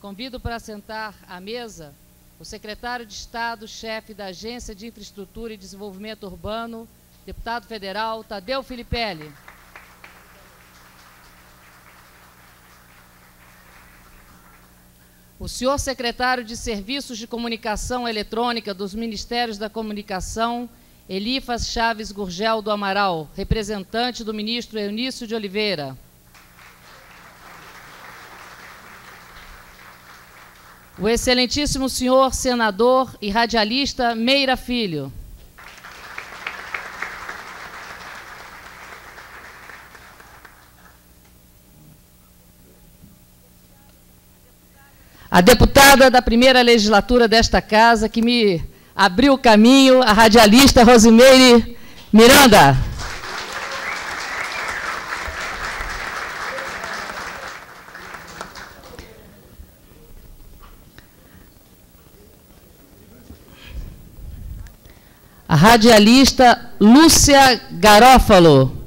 Convido para sentar à mesa o secretário de Estado, chefe da Agência de Infraestrutura e Desenvolvimento Urbano, deputado federal Tadeu Filipelli. O senhor secretário de Serviços de Comunicação Eletrônica dos Ministérios da Comunicação, Elifas Chaves Gurgel do Amaral, representante do ministro Eunício de Oliveira. O excelentíssimo senhor senador e radialista Meira Filho. A deputada da primeira legislatura desta casa, que me abriu o caminho, a radialista Rosimeire Miranda. A radialista Lúcia Garófalo.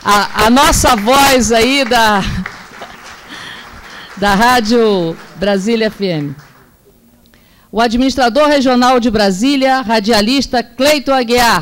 A nossa voz aí da Rádio Brasília FM. O administrador regional de Brasília, radialista Cleito Aguiar.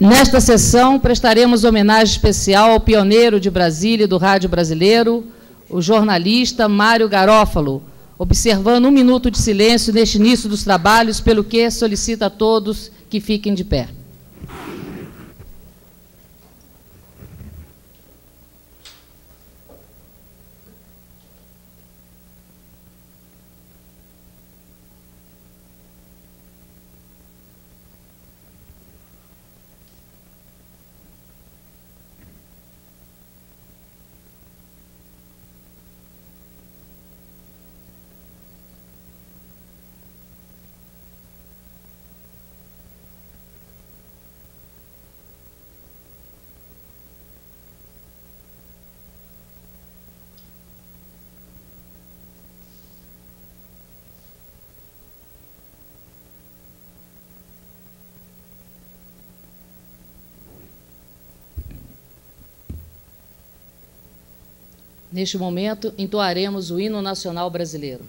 Nesta sessão, prestaremos homenagem especial ao pioneiro de Brasília e do rádio brasileiro, o jornalista Mário Garófalo, observando 1 minuto de silêncio neste início dos trabalhos, pelo que solicito a todos que fiquem de pé. Neste momento, entoaremos o hino nacional brasileiro.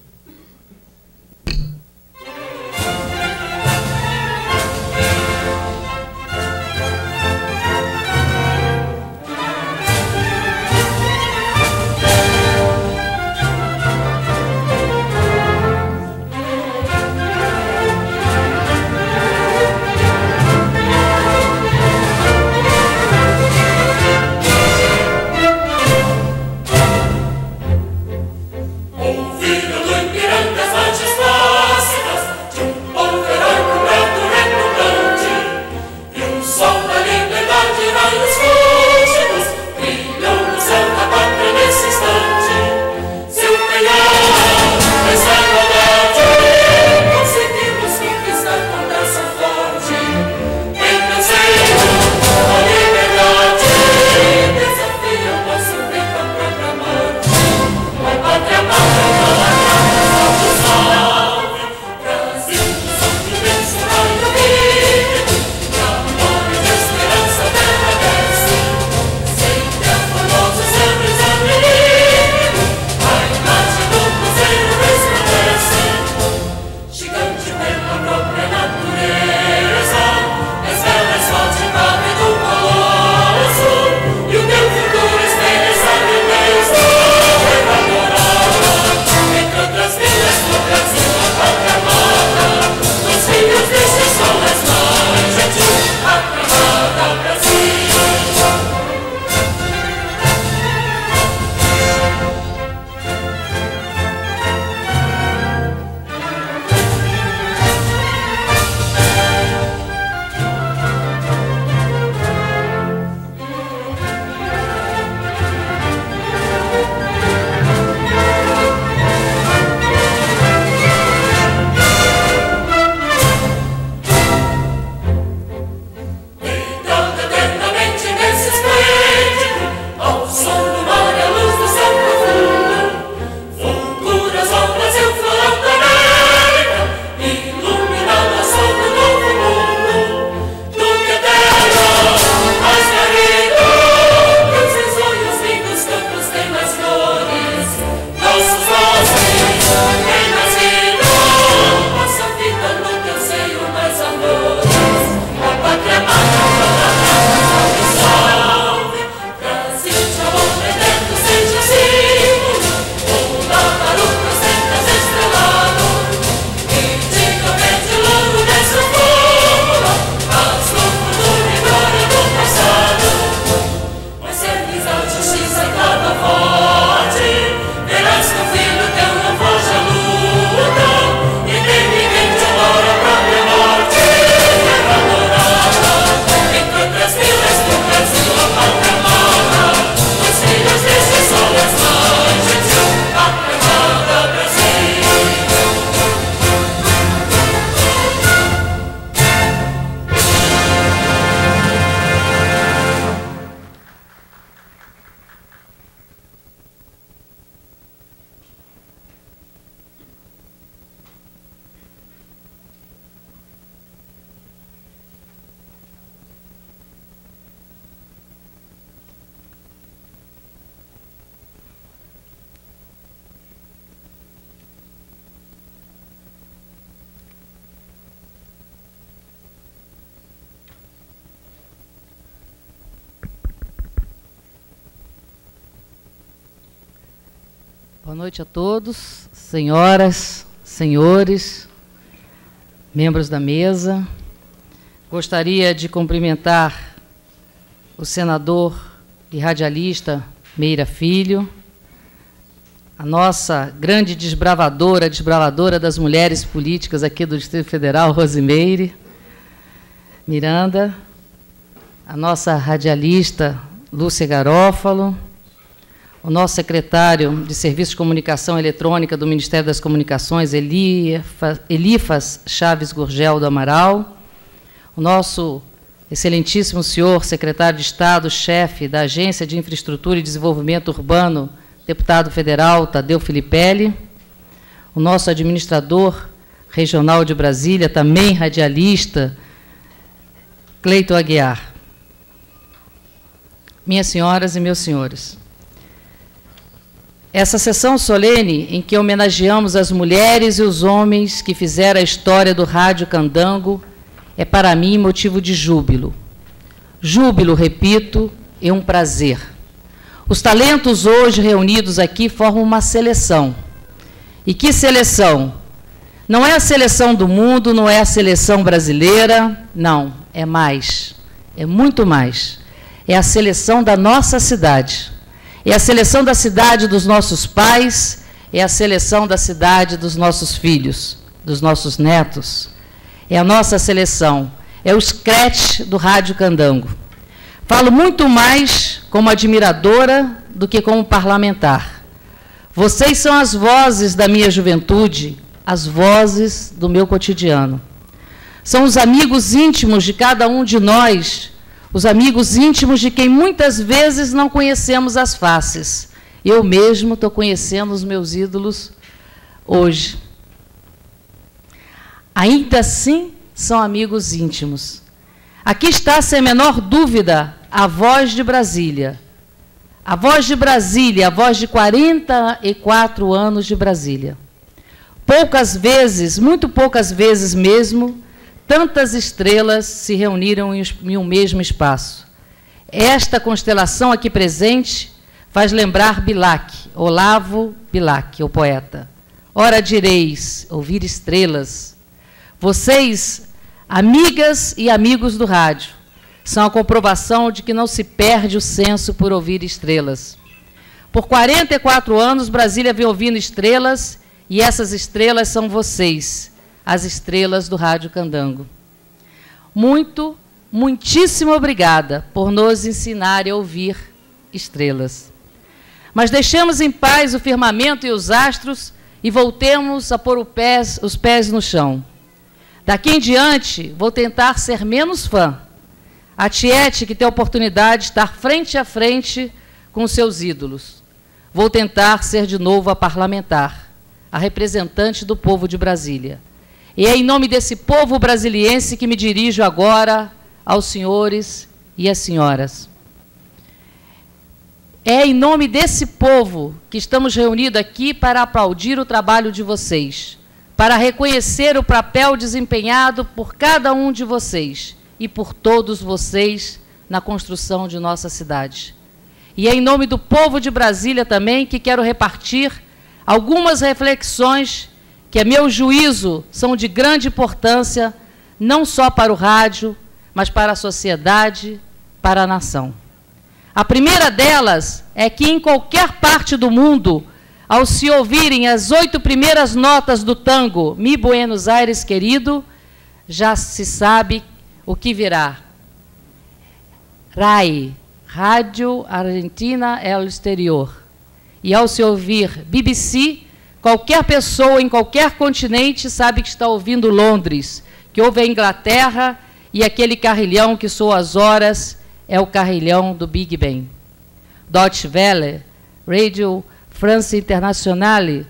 Ouvir a noite Boa noite a todos, senhoras, senhores, membros da mesa. Gostaria de cumprimentar o senador e radialista Meira Filho, a nossa grande desbravadora das mulheres políticas aqui do Distrito Federal, Rosimeire Miranda, a nossa radialista Lúcia Garófalo, o nosso secretário de Serviços de Comunicação Eletrônica do Ministério das Comunicações, Elifas Chaves Gurgel do Amaral, o nosso excelentíssimo senhor secretário de Estado, chefe da Agência de Infraestrutura e Desenvolvimento Urbano, deputado federal Tadeu Filipelli, o nosso administrador regional de Brasília, também radialista, Cleiton Aguiar. Minhas senhoras e meus senhores, essa sessão solene em que homenageamos as mulheres e os homens que fizeram a história do Rádio Candango é, para mim, motivo de júbilo. Júbilo, repito, e um prazer. Os talentos hoje reunidos aqui formam uma seleção. E que seleção? Não é a seleção do mundo, não é a seleção brasileira, não, é mais, é muito mais. É a seleção da nossa cidade. É a seleção da cidade dos nossos pais, é a seleção da cidade dos nossos filhos, dos nossos netos. É a nossa seleção, é o scratch do Rádio Candango. Falo muito mais como admiradora do que como parlamentar. Vocês são as vozes da minha juventude, as vozes do meu cotidiano. São os amigos íntimos de cada um de nós, os amigos íntimos de quem muitas vezes não conhecemos as faces. Eu mesmo estou conhecendo os meus ídolos hoje. Ainda assim, são amigos íntimos. Aqui está, sem a menor dúvida, a voz de Brasília. A voz de Brasília, a voz de 44 anos de Brasília. Poucas vezes, muito poucas vezes mesmo, tantas estrelas se reuniram em um mesmo espaço. Esta constelação aqui presente faz lembrar Bilac, Olavo Bilac, o poeta. Ora direis, ouvir estrelas. Vocês, amigas e amigos do rádio, são a comprovação de que não se perde o senso por ouvir estrelas. Por 44 anos, Brasília vem ouvindo estrelas, e essas estrelas são vocês, as estrelas do Rádio Candango. Muitíssimo obrigada por nos ensinar a ouvir estrelas. Mas deixemos em paz o firmamento e os astros e voltemos a pôr os pés no chão. Daqui em diante, vou tentar ser menos fã. A Tiete, que tem a oportunidade de estar frente a frente com os seus ídolos. Vou tentar ser de novo a parlamentar, a representante do povo de Brasília. E é em nome desse povo brasiliense que me dirijo agora aos senhores e às senhoras. É em nome desse povo que estamos reunidos aqui para aplaudir o trabalho de vocês, para reconhecer o papel desempenhado por cada um de vocês e por todos vocês na construção de nossa cidade. E é em nome do povo de Brasília também que quero repartir algumas reflexões que, a meu juízo, são de grande importância, não só para o rádio, mas para a sociedade, para a nação. A primeira delas é que, em qualquer parte do mundo, ao se ouvirem as 8 primeiras notas do tango Mi Buenos Aires Querido, já se sabe o que virá. RAI, Rádio Argentina El Exterior. E ao se ouvir BBC, qualquer pessoa em qualquer continente sabe que está ouvindo Londres, que ouve a Inglaterra, e aquele carrilhão que soa às horas é o carrilhão do Big Ben. Deutsche Welle, Radio France Internationale,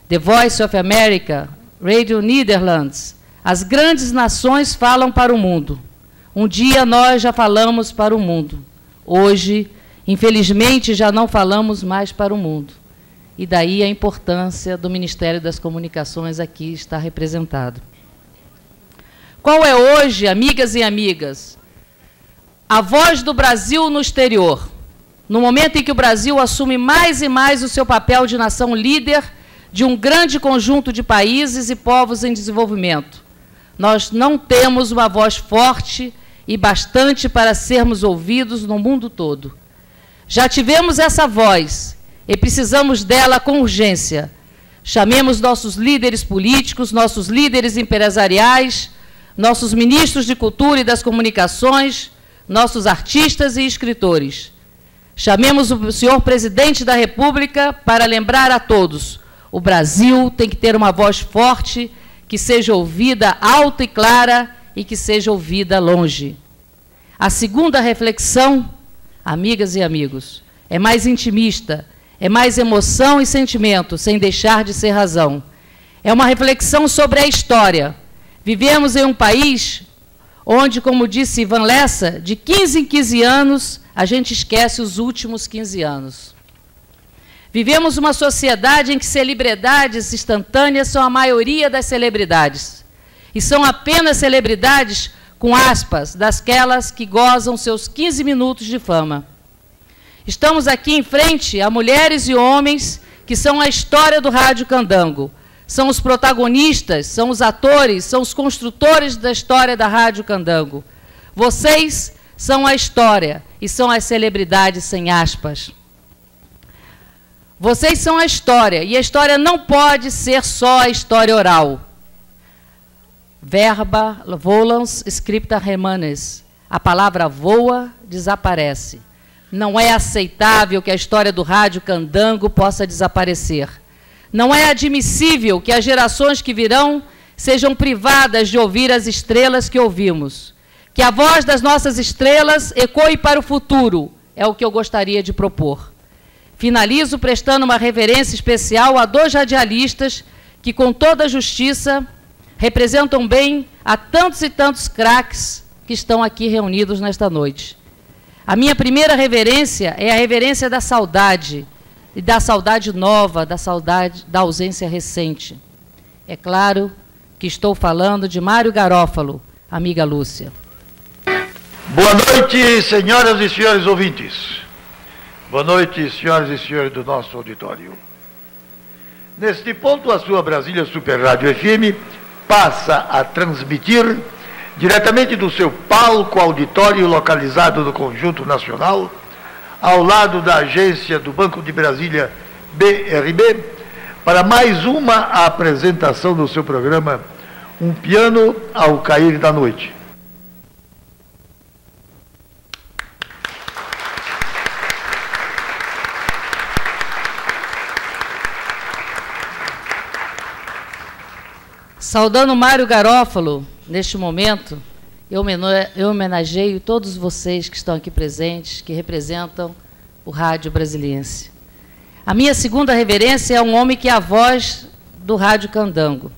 The Voice of America, Radio Netherlands. As grandes nações falam para o mundo. Um dia nós já falamos para o mundo. Hoje, infelizmente, já não falamos mais para o mundo. E daí a importância do Ministério das Comunicações aqui estar representado. Qual é hoje, amigas e amigas, a voz do Brasil no exterior? no momento em que o Brasil assume mais e mais o seu papel de nação líder de um grande conjunto de países e povos em desenvolvimento, nós não temos uma voz forte e bastante para sermos ouvidos no mundo todo. Já tivemos essa voz e precisamos dela com urgência. Chamemos nossos líderes políticos, nossos líderes empresariais, nossos ministros de cultura e das comunicações, nossos artistas e escritores. Chamemos o senhor presidente da República para lembrar a todos: o Brasil tem que ter uma voz forte, que seja ouvida alta e clara e que seja ouvida longe. A segunda reflexão, amigas e amigos, é mais intimista, é mais emoção e sentimento, sem deixar de ser razão. É uma reflexão sobre a história. Vivemos em um país onde, como disse Ivan Lessa, de 15 em 15 anos, a gente esquece os últimos 15 anos. Vivemos uma sociedade em que celebridades instantâneas são a maioria das celebridades. E são apenas celebridades, com aspas, dasquelas que gozam seus 15 minutos de fama. Estamos aqui em frente a mulheres e homens que são a história do Rádio Candango. São os protagonistas, são os atores, são os construtores da história da Rádio Candango. Vocês são a história e são as celebridades sem aspas. Vocês são a história, e a história não pode ser só a história oral. Verba volans scripta remanes. A palavra voa, desaparece. Não é aceitável que a história do Rádio Candango possa desaparecer. Não é admissível que as gerações que virão sejam privadas de ouvir as estrelas que ouvimos. Que a voz das nossas estrelas ecoe para o futuro, é o que eu gostaria de propor. Finalizo prestando uma reverência especial a 2 radialistas que, com toda a justiça, representam bem a tantos e tantos craques que estão aqui reunidos nesta noite. A minha primeira reverência é a reverência da saudade, e da saudade nova, da saudade da ausência recente. É claro que estou falando de Mário Garófalo, amiga Lúcia. Boa noite, senhoras e senhores ouvintes. Boa noite, senhoras e senhores do nosso auditório. Neste ponto, a sua Brasília Super Rádio FM passa a transmitir, diretamente do seu palco auditório localizado no Conjunto Nacional, ao lado da agência do Banco de Brasília, BRB, para mais uma apresentação do seu programa Um Piano ao Cair da Noite. Saudando Mário Garófalo, neste momento, eu homenageio todos vocês que estão aqui presentes, que representam o Rádio Brasiliense. A minha segunda reverência é um homem que é a voz do Rádio Candango.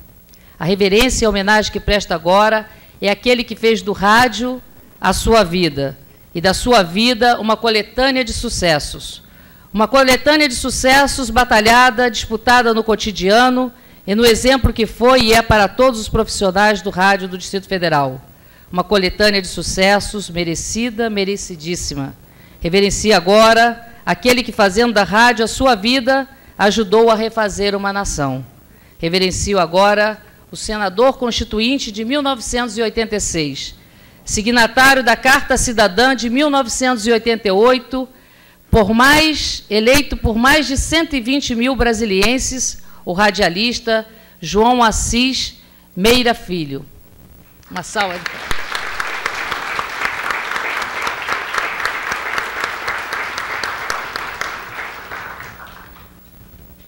A reverência e a homenagem que presta agora é aquele que fez do rádio a sua vida, e da sua vida uma coletânea de sucessos. Uma coletânea de sucessos batalhada, disputada no cotidiano, e no exemplo que foi e é para todos os profissionais do rádio do Distrito Federal. Uma coletânea de sucessos merecida, merecidíssima. Reverencio agora aquele que, fazendo da rádio a sua vida, ajudou a refazer uma nação. Reverencio agora o senador constituinte de 1986, signatário da Carta Cidadã de 1988, eleito por mais de 120 mil brasilienses, o radialista João Assis Meira Filho. Uma salva de palmas.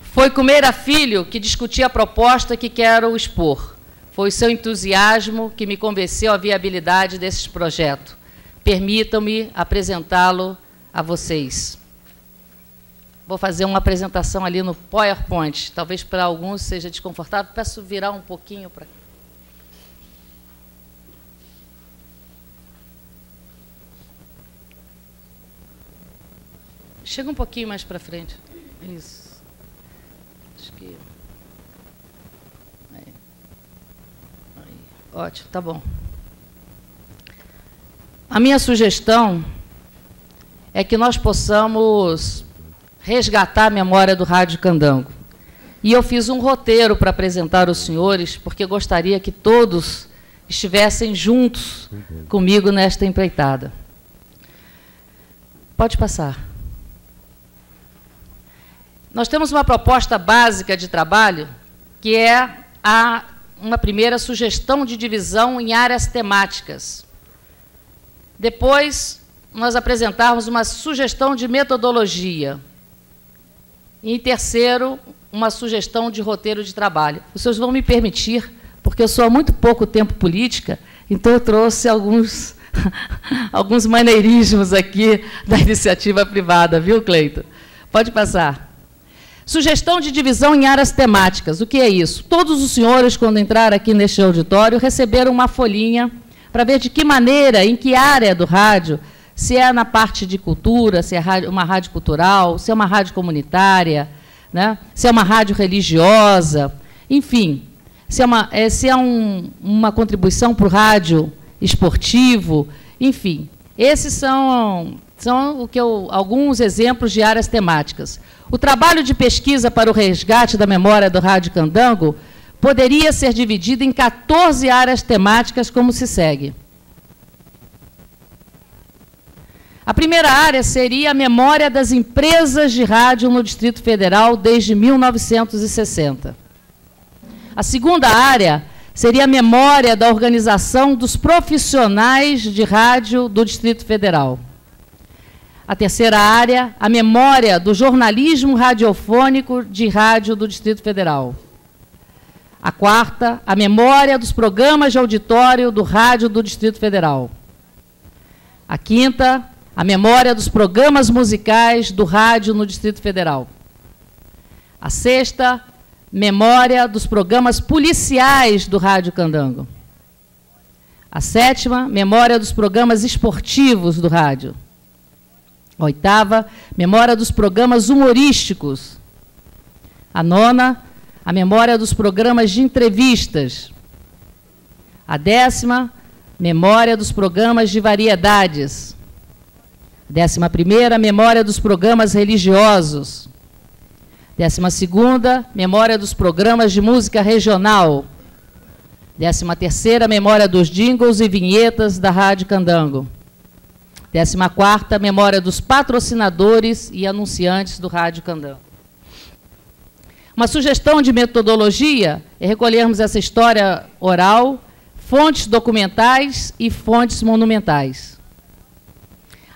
Foi com Meira Filho que discuti a proposta que quero expor. Foi o seu entusiasmo que me convenceu a viabilidade desse projeto. Permitam-me apresentá-lo a vocês. Vou fazer uma apresentação ali no PowerPoint. Talvez para alguns seja desconfortável. Peço virar um pouquinho para cá. Chega um pouquinho mais para frente. Isso. Acho que... Aí. Ótimo, tá bom. A minha sugestão é que nós possamos resgatar a memória do Rádio Candango. E eu fiz um roteiro para apresentar aos senhores, porque eu gostaria que todos estivessem juntos comigo nesta empreitada. Pode passar. Nós temos uma proposta básica de trabalho, que é uma primeira sugestão de divisão em áreas temáticas. Depois, nós apresentarmos uma sugestão de metodologia. E, em terceiro, uma sugestão de roteiro de trabalho. Os senhores vão me permitir, porque eu sou há muito pouco tempo política, então eu trouxe alguns maneirismos aqui da iniciativa privada, viu, Cleito? Pode passar. Sugestão de divisão em áreas temáticas. O que é isso? Todos os senhores, quando entraram aqui neste auditório, receberam uma folhinha para ver de que maneira, em que área do rádio, se é na parte de cultura, se é uma rádio cultural, se é uma rádio comunitária, né? Se é uma rádio religiosa, enfim, se é uma contribuição para o rádio esportivo, enfim. Esses são alguns exemplos de áreas temáticas. O trabalho de pesquisa para o resgate da memória do Rádio Candango poderia ser dividido em 14 áreas temáticas, como se segue. A primeira área seria a memória das empresas de rádio no Distrito Federal desde 1960. A segunda área seria a memória da organização dos profissionais de rádio do Distrito Federal. A terceira área, a memória do jornalismo radiofônico de rádio do Distrito Federal. A quarta, a memória dos programas de auditório do rádio do Distrito Federal. A quinta, a memória dos programas musicais do rádio no Distrito Federal. A sexta, memória dos programas policiais do Rádio Candango. A sétima, memória dos programas esportivos do rádio. A oitava, memória dos programas humorísticos. A nona, a memória dos programas de entrevistas. A décima, memória dos programas de variedades. 11ª, memória dos programas religiosos. 12ª, memória dos programas de música regional. 13ª, memória dos jingles e vinhetas da Rádio Candango. 14ª, memória dos patrocinadores e anunciantes do Rádio Candango. Uma sugestão de metodologia é recolhermos essa história oral, fontes documentais e fontes monumentais.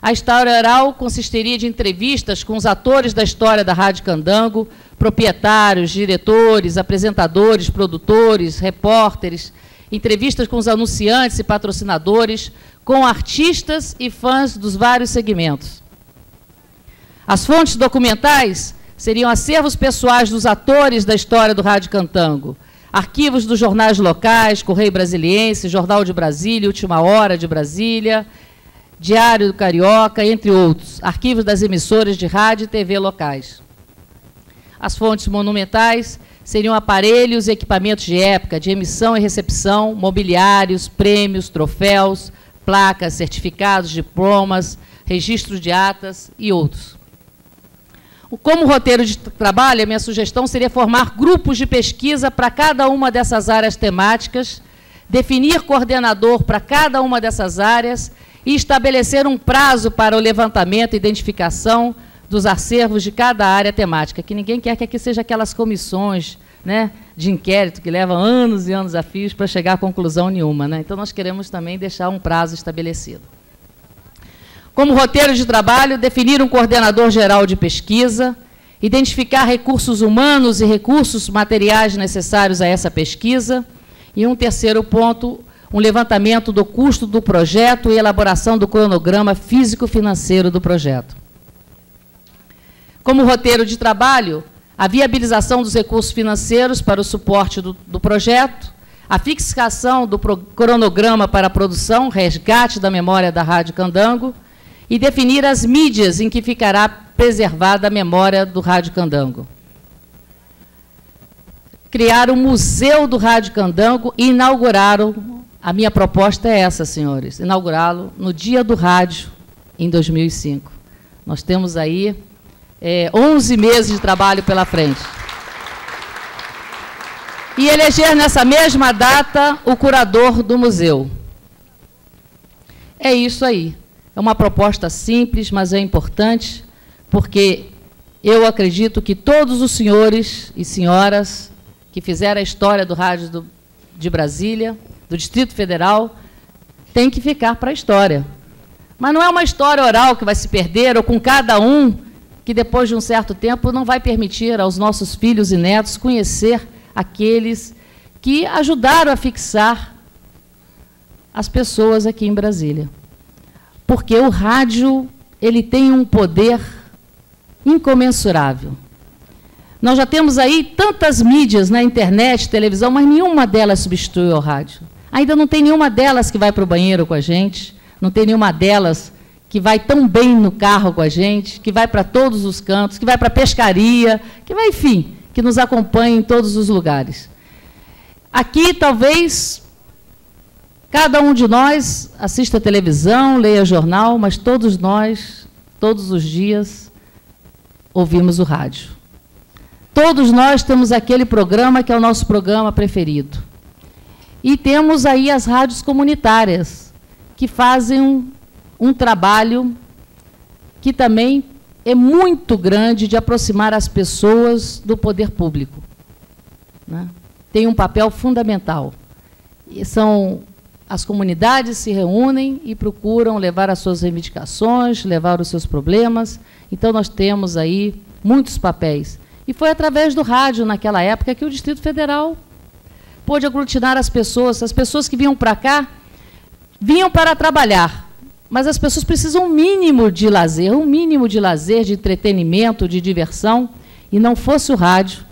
A história oral consistiria de entrevistas com os atores da história da Rádio Candango, proprietários, diretores, apresentadores, produtores, repórteres, entrevistas com os anunciantes e patrocinadores, com artistas e fãs dos vários segmentos. As fontes documentais seriam acervos pessoais dos atores da história do Rádio Candango, arquivos dos jornais locais, Correio Brasiliense, Jornal de Brasília, Última Hora de Brasília, Diário do Carioca, entre outros, arquivos das emissoras de rádio e TV locais. As fontes monumentais seriam aparelhos e equipamentos de época, de emissão e recepção, mobiliários, prêmios, troféus, placas, certificados, diplomas, registros de atas e outros. Como roteiro de trabalho, a minha sugestão seria formar grupos de pesquisa para cada uma dessas áreas temáticas, definir coordenador para cada uma dessas áreas e estabelecer um prazo para o levantamento e identificação dos acervos de cada área temática, que ninguém quer que aqui seja aquelas comissões, né, de inquérito que levam anos e anos a fios para chegar a conclusão nenhuma, né? Então, nós queremos também deixar um prazo estabelecido. Como roteiro de trabalho, definir um coordenador geral de pesquisa, identificar recursos humanos e recursos materiais necessários a essa pesquisa, e um terceiro ponto, um levantamento do custo do projeto e elaboração do cronograma físico-financeiro do projeto. Como roteiro de trabalho, a viabilização dos recursos financeiros para o suporte do projeto, a fixação do cronograma para a produção, resgate da memória da Rádio Candango, e definir as mídias em que ficará preservada a memória do Rádio Candango. Criar um museu do Rádio Candango e inaugurá-lo. A minha proposta é essa, senhores, inaugurá-lo no Dia do Rádio, em 2005. Nós temos aí 11 meses de trabalho pela frente. E eleger nessa mesma data o curador do museu. É isso aí. É uma proposta simples, mas é importante, porque eu acredito que todos os senhores e senhoras que fizeram a história do rádio de Brasília, do Distrito Federal, têm que ficar para a história. Mas não é uma história oral que vai se perder, ou com cada um, que depois de um certo tempo não vai permitir aos nossos filhos e netos conhecer aqueles que ajudaram a fixar as pessoas aqui em Brasília. Porque o rádio, ele tem um poder incomensurável. Nós já temos aí tantas mídias na internet, televisão, mas nenhuma delas substitui o rádio. Ainda não tem nenhuma delas que vai para o banheiro com a gente, não tem nenhuma delas que vai tão bem no carro com a gente, que vai para todos os cantos, que vai para a pescaria, que vai, enfim, que nos acompanha em todos os lugares. Aqui, talvez, cada um de nós assista televisão, leia jornal, mas todos nós, todos os dias, ouvimos o rádio. Todos nós temos aquele programa que é o nosso programa preferido. E temos aí as rádios comunitárias, que fazem um trabalho que também é muito grande de aproximar as pessoas do poder público, né? Tem um papel fundamental. E as comunidades se reúnem e procuram levar as suas reivindicações, levar os seus problemas. Então, nós temos aí muitos papéis. E foi através do rádio, naquela época, que o Distrito Federal pôde aglutinar as pessoas que vinham para cá, vinham para trabalhar, mas as pessoas precisam um mínimo de lazer, de entretenimento, de diversão, e não fosse o rádio,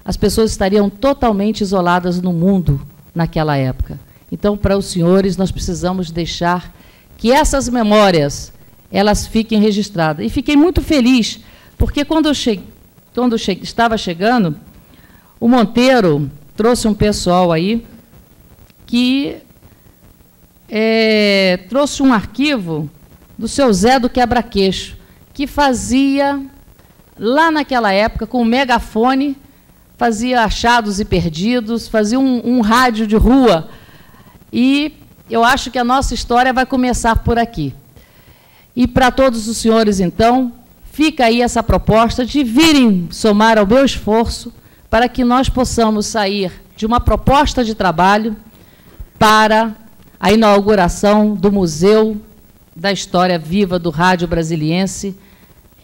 as pessoas estariam totalmente isoladas no mundo naquela época. Então, para os senhores, nós precisamos deixar que essas memórias, elas fiquem registradas. E fiquei muito feliz, porque quando estava chegando, o Monteiro trouxe um pessoal aí que trouxe um arquivo do seu Zé do Quebra-Queixo, que fazia, lá naquela época, com um megafone, fazia achados e perdidos, fazia um rádio de rua. E eu acho que a nossa história vai começar por aqui. E para todos os senhores, então, fica aí essa proposta de virem somar ao meu esforço para que nós possamos sair de uma proposta de trabalho para a inauguração do Museu da História Viva do Rádio Brasiliense,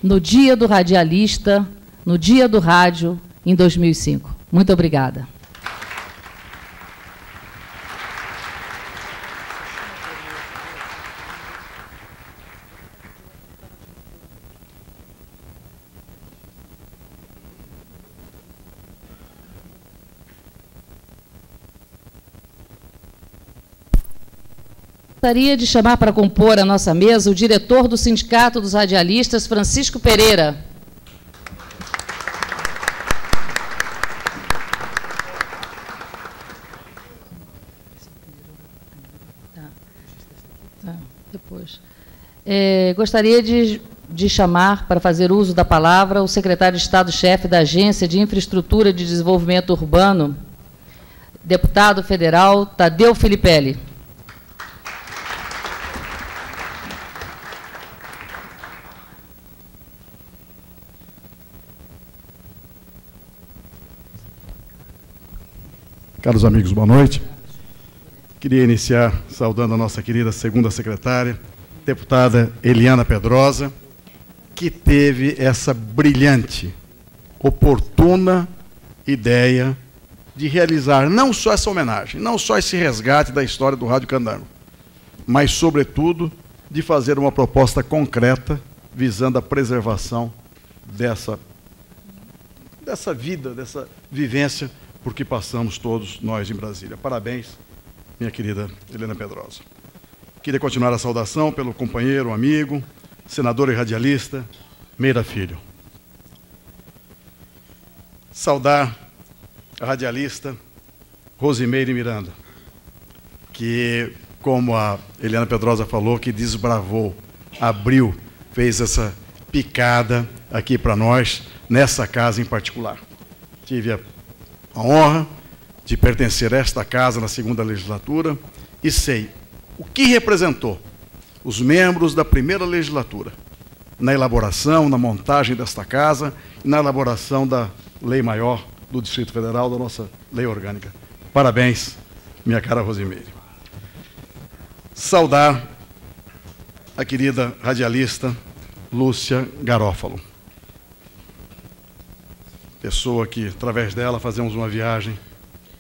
no Dia do Radialista, no Dia do Rádio, em 2005. Muito obrigada. Gostaria de chamar para compor a nossa mesa o diretor do Sindicato dos Radialistas, Francisco Pereira. Depois. Gostaria de chamar para fazer uso da palavra o secretário de Estado-chefe da Agência de Infraestrutura de Desenvolvimento Urbano, deputado federal Tadeu Filipelli. Caros amigos, boa noite. Queria iniciar saudando a nossa querida segunda secretária, deputada Eliana Pedrosa, que teve essa brilhante, oportuna ideia de realizar não só essa homenagem, não só esse resgate da história do Rádio Candango, mas, sobretudo, de fazer uma proposta concreta visando a preservação dessa vida, dessa vivência por que passamos todos nós em Brasília. Parabéns, minha querida Eliana Pedrosa. Queria continuar a saudação pelo companheiro, amigo, senador e radialista, Meira Filho. Saudar a radialista Rosimeire Miranda, que, como a Eliana Pedrosa falou, que desbravou, abriu, fez essa picada aqui para nós, nessa casa em particular. Tive a honra de pertencer a esta casa na segunda legislatura e sei o que representou os membros da primeira legislatura na elaboração, na montagem desta casa e na elaboração da Lei Maior do Distrito Federal, da nossa Lei Orgânica. Parabéns, minha cara Rosimeire. Saudar a querida radialista Lúcia Garófalo, pessoa que, através dela, fazemos uma viagem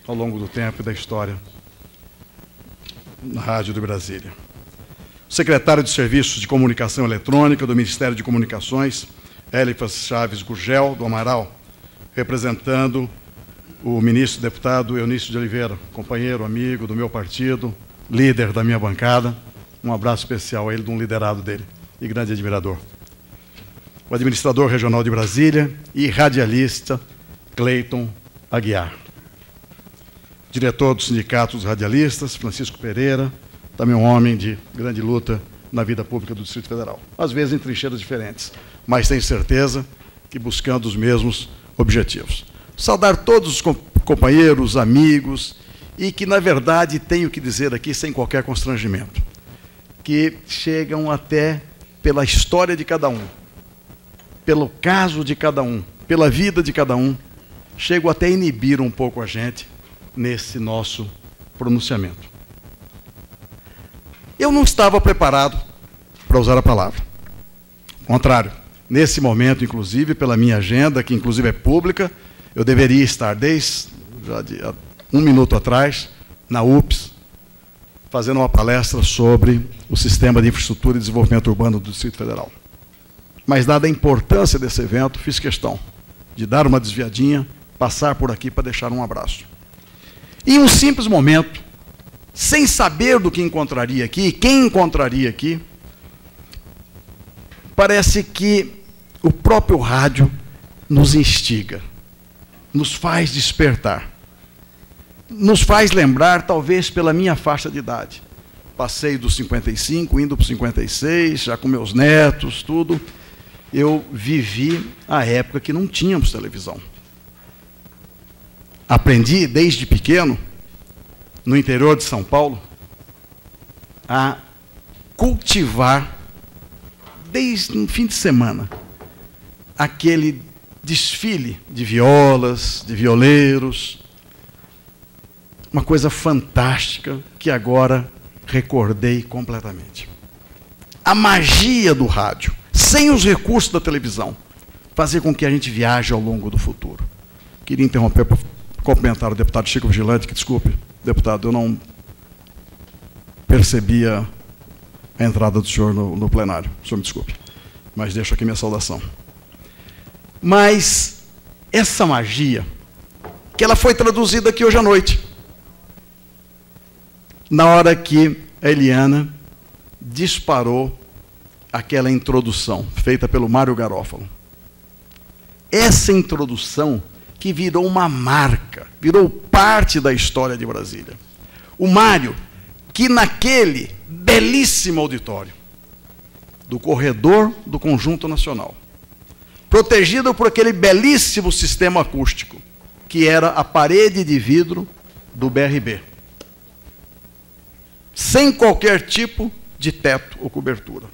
ao longo do tempo e da história na Rádio de Brasília. O secretário de Serviços de Comunicação Eletrônica do Ministério de Comunicações, Élifas Chaves Gurgel, do Amaral, representando o ministro deputado Eunício de Oliveira, companheiro, amigo do meu partido, líder da minha bancada. Um abraço especial a ele, de um liderado dele e grande admirador. O administrador regional de Brasília e radialista Cleiton Aguiar. Diretor do Sindicato dos Radialistas, Francisco Pereira, também um homem de grande luta na vida pública do Distrito Federal. Às vezes em trincheiras diferentes, mas tenho certeza que buscando os mesmos objetivos. Saudar todos os companheiros, amigos, e que, na verdade, tenho que dizer aqui, sem qualquer constrangimento, que chegam até pela história de cada um, pelo caso de cada um, pela vida de cada um, chegam até a inibir um pouco a gente nesse nosso pronunciamento. Eu não estava preparado para usar a palavra. Ao contrário, nesse momento, inclusive, pela minha agenda, que inclusive é pública, eu deveria estar desde já um minuto atrás, na UPS, fazendo uma palestra sobre o Sistema de Infraestrutura e Desenvolvimento Urbano do Distrito Federal. Mas, dada a importância desse evento, fiz questão de dar uma desviadinha, passar por aqui para deixar um abraço. E um simples momento, sem saber do que encontraria aqui, quem encontraria aqui, parece que o próprio rádio nos instiga, nos faz despertar, nos faz lembrar, talvez pela minha faixa de idade. Passei dos 55, indo para os 56, já com meus netos, tudo. Eu vivi a época que não tínhamos televisão. Aprendi, desde pequeno, no interior de São Paulo, a cultivar, desde um fim de semana, aquele desfile de violas, de violeiros, uma coisa fantástica que agora recordei completamente. A magia do rádio, sem os recursos da televisão, fazer com que a gente viaje ao longo do futuro. Queria interromper para cumprimentar o deputado Chico Vigilante, que, desculpe, deputado, eu não percebia a entrada do senhor no plenário. O senhor me desculpe, mas deixo aqui minha saudação. Mas essa magia, que ela foi traduzida aqui hoje à noite, na hora que a Eliana disparou aquela introdução feita pelo Mário Garófalo. Essa introdução que virou uma marca, virou parte da história de Brasília. O Mário, que naquele belíssimo auditório do corredor do Conjunto Nacional, protegido por aquele belíssimo sistema acústico, que era a parede de vidro do BRB, sem qualquer tipo de teto ou cobertura.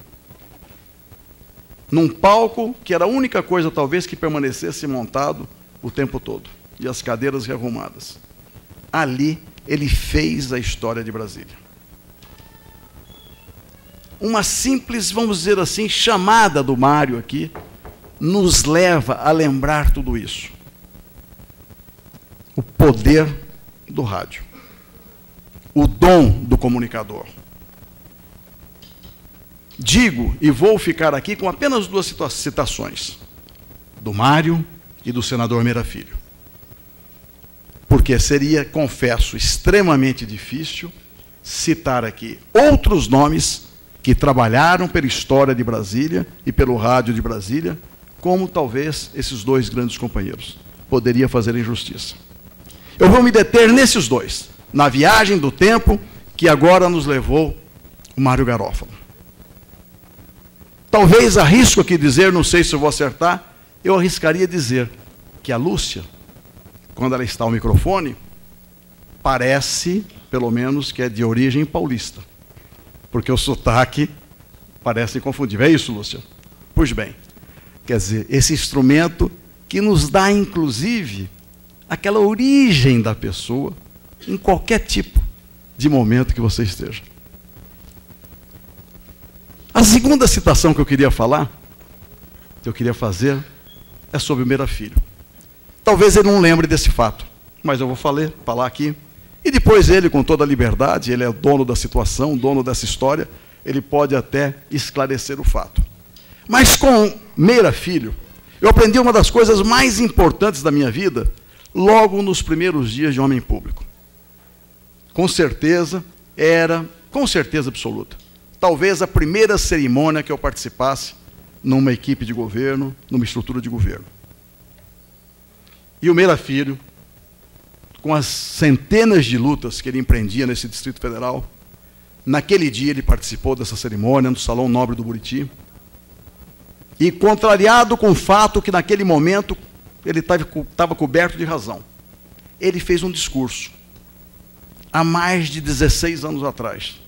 Num palco que era a única coisa, talvez, que permanecesse montado o tempo todo, e as cadeiras rearrumadas. Ali, ele fez a história de Brasília. Uma simples, vamos dizer assim, chamada do Mário aqui, nos leva a lembrar tudo isso. O poder do rádio. O dom do comunicador. Digo, e vou ficar aqui com apenas duas citações, do Mário e do senador Meira Filho. Porque seria, confesso, extremamente difícil citar aqui outros nomes que trabalharam pela história de Brasília e pelo rádio de Brasília, como talvez esses dois grandes companheiros. Poderia fazer injustiça. Eu vou me deter nesses dois, na viagem do tempo que agora nos levou o Mário Garófalo. Talvez arrisco aqui dizer, não sei se eu vou acertar, eu arriscaria dizer que a Lúcia, quando ela está ao microfone, parece, pelo menos, que é de origem paulista. Porque o sotaque parece inconfundível. É isso, Lúcia? Pois bem, quer dizer, esse instrumento que nos dá, inclusive, aquela origem da pessoa em qualquer tipo de momento que você esteja. A segunda citação que eu queria falar, que eu queria fazer, é sobre o Meira Filho. Talvez ele não lembre desse fato, mas eu vou falar aqui. E depois ele, com toda a liberdade, ele é o dono da situação, dono dessa história, ele pode até esclarecer o fato. Mas com Meira Filho, eu aprendi uma das coisas mais importantes da minha vida, logo nos primeiros dias de homem público. Com certeza absoluta, talvez a primeira cerimônia que eu participasse numa equipe de governo, numa estrutura de governo. E o Meira Filho, com as centenas de lutas que ele empreendia nesse Distrito Federal, naquele dia ele participou dessa cerimônia no Salão Nobre do Buriti, e contrariado com o fato que naquele momento ele estava coberto de razão, ele fez um discurso, há mais de 16 anos atrás,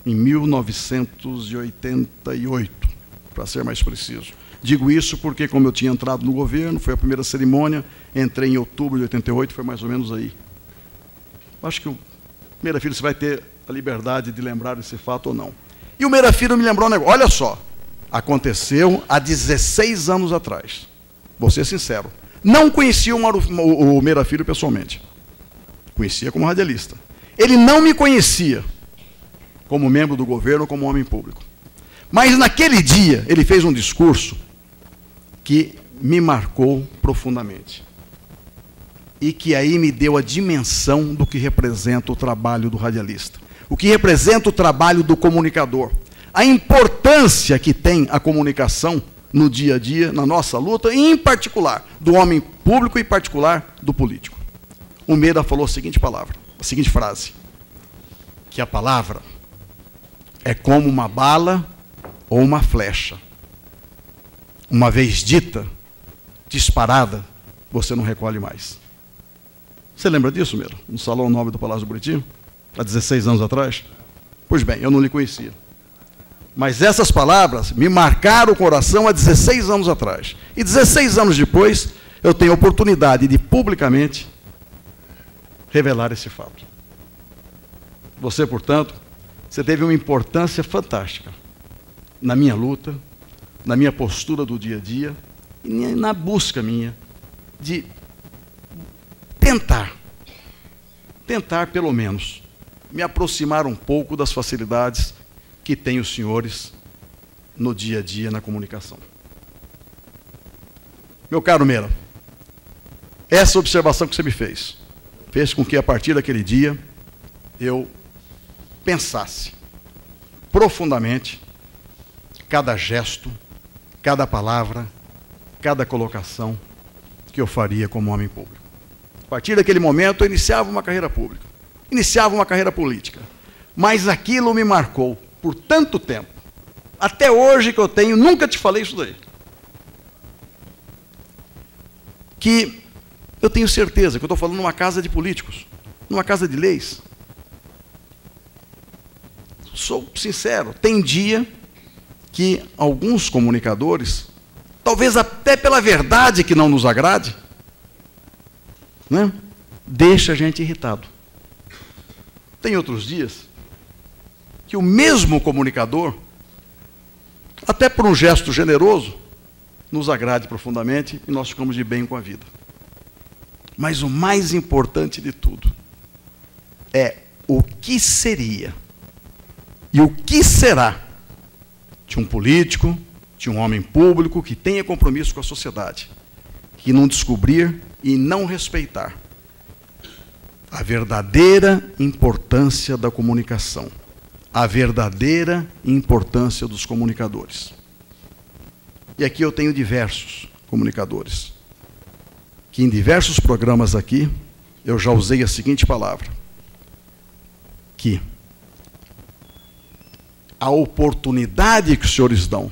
em 1988, para ser mais preciso. Digo isso porque, como eu tinha entrado no governo, foi a primeira cerimônia, entrei em outubro de 88, foi mais ou menos aí. Acho que o Meira Filho, você vai ter a liberdade de lembrar esse fato ou não. E o Meira Filho me lembrou um negócio. Olha só, aconteceu há 16 anos atrás. Vou ser sincero. Não conhecia o Meira Filho pessoalmente. Conhecia como radialista. Ele não me conhecia como membro do governo, como homem público. Mas naquele dia, ele fez um discurso que me marcou profundamente. E que aí me deu a dimensão do que representa o trabalho do radialista. O que representa o trabalho do comunicador. A importância que tem a comunicação no dia a dia, na nossa luta, e em particular, do homem público e em particular do político. O Meira falou a seguinte frase, que a palavra é como uma bala ou uma flecha. Uma vez dita, disparada, você não recolhe mais. Você lembra disso, Meira? No Salão Nobre do Palácio do Buriti? Há 16 anos atrás? Pois bem, eu não lhe conhecia. Mas essas palavras me marcaram o coração há 16 anos atrás. E 16 anos depois, eu tenho a oportunidade de publicamente revelar esse fato. Você, portanto, você teve uma importância fantástica na minha luta, na minha postura do dia a dia e na busca minha de tentar pelo menos, me aproximar um pouco das facilidades que têm os senhores no dia a dia na comunicação. Meu caro Meira, essa observação que você me fez com que a partir daquele dia eu pensasse profundamente cada gesto, cada palavra, cada colocação que eu faria como homem público. A partir daquele momento eu iniciava uma carreira pública, iniciava uma carreira política, mas aquilo me marcou por tanto tempo, até hoje que eu tenho, nunca te falei isso daí, que eu tenho certeza que eu estou falando numa casa de políticos, numa casa de leis. Sou sincero, tem dia que alguns comunicadores, talvez até pela verdade que não nos agrade, né, deixa a gente irritado. Tem outros dias que o mesmo comunicador, até por um gesto generoso, nos agrade profundamente e nós ficamos de bem com a vida. Mas o mais importante de tudo é o que seria e o que será de um político, de um homem público que tenha compromisso com a sociedade, que não descobrir e não respeitar a verdadeira importância da comunicação, a verdadeira importância dos comunicadores. E aqui eu tenho diversos comunicadores, que em diversos programas aqui, eu já usei a seguinte palavra, que a oportunidade que os senhores dão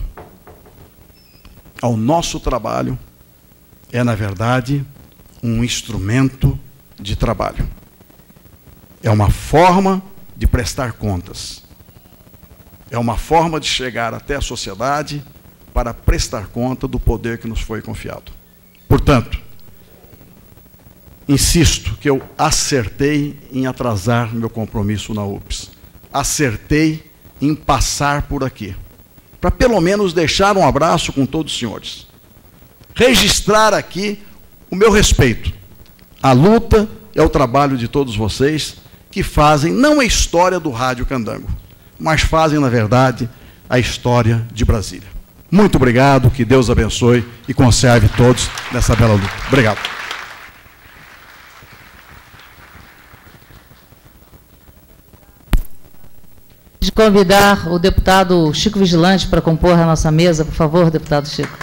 ao nosso trabalho é, na verdade, um instrumento de trabalho. É uma forma de prestar contas. É uma forma de chegar até a sociedade para prestar conta do poder que nos foi confiado. Portanto, insisto que eu acertei em atrasar meu compromisso na UPS. Acertei em passar por aqui, para pelo menos deixar um abraço com todos os senhores. Registrar aqui o meu respeito. A luta é o trabalho de todos vocês que fazem não a história do Rádio Candango, mas fazem, na verdade, a história de Brasília. Muito obrigado, que Deus abençoe e conserve todos nessa bela luta. Obrigado. De convidar o deputado Chico Vigilante para compor a nossa mesa, por favor, deputado Chico.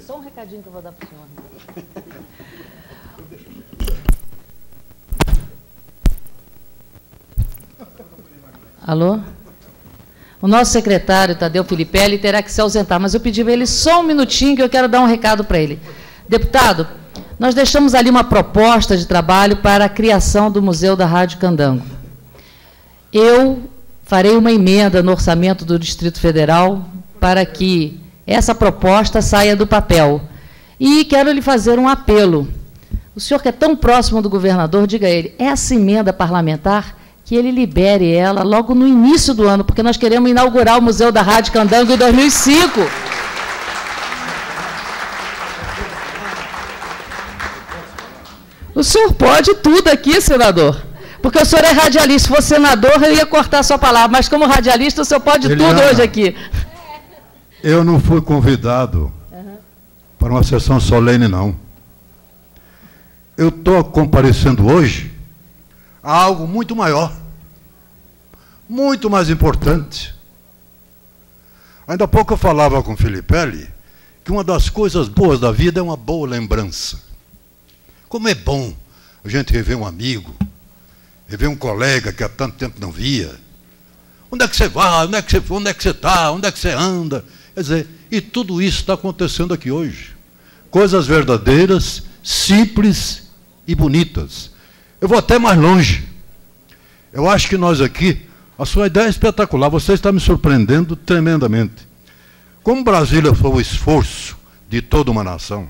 Só um recadinho que eu vou dar para o senhor. Alô? O nosso secretário, Tadeu Filipelli, terá que se ausentar, mas eu pedi para ele só um minutinho que eu quero dar um recado para ele. Deputado, nós deixamos ali uma proposta de trabalho para a criação do Museu da Rádio Candango. Eu farei uma emenda no orçamento do Distrito Federal para que essa proposta saia do papel. E quero lhe fazer um apelo. O senhor que é tão próximo do governador, diga a ele, essa emenda parlamentar, que ele libere ela logo no início do ano, porque nós queremos inaugurar o Museu da Rádio Candango em 2005. O senhor pode tudo aqui, senador, porque o senhor é radialista. Se fosse senador, eu ia cortar a sua palavra, mas como radialista, o senhor pode tudo hoje aqui. Eu não fui convidado para uma sessão solene, não. Eu estou comparecendo hoje a algo muito maior, muito mais importante. Ainda há pouco eu falava com o Filipelli que uma das coisas boas da vida é uma boa lembrança. Como é bom a gente rever um amigo, rever um colega que há tanto tempo não via. Onde é que você vai? Onde é que você está? Onde é que você anda? Quer dizer, e tudo isso está acontecendo aqui hoje. Coisas verdadeiras, simples e bonitas. Eu vou até mais longe. Eu acho que nós aqui, a sua ideia é espetacular, você está me surpreendendo tremendamente. Como Brasília foi o esforço de toda uma nação,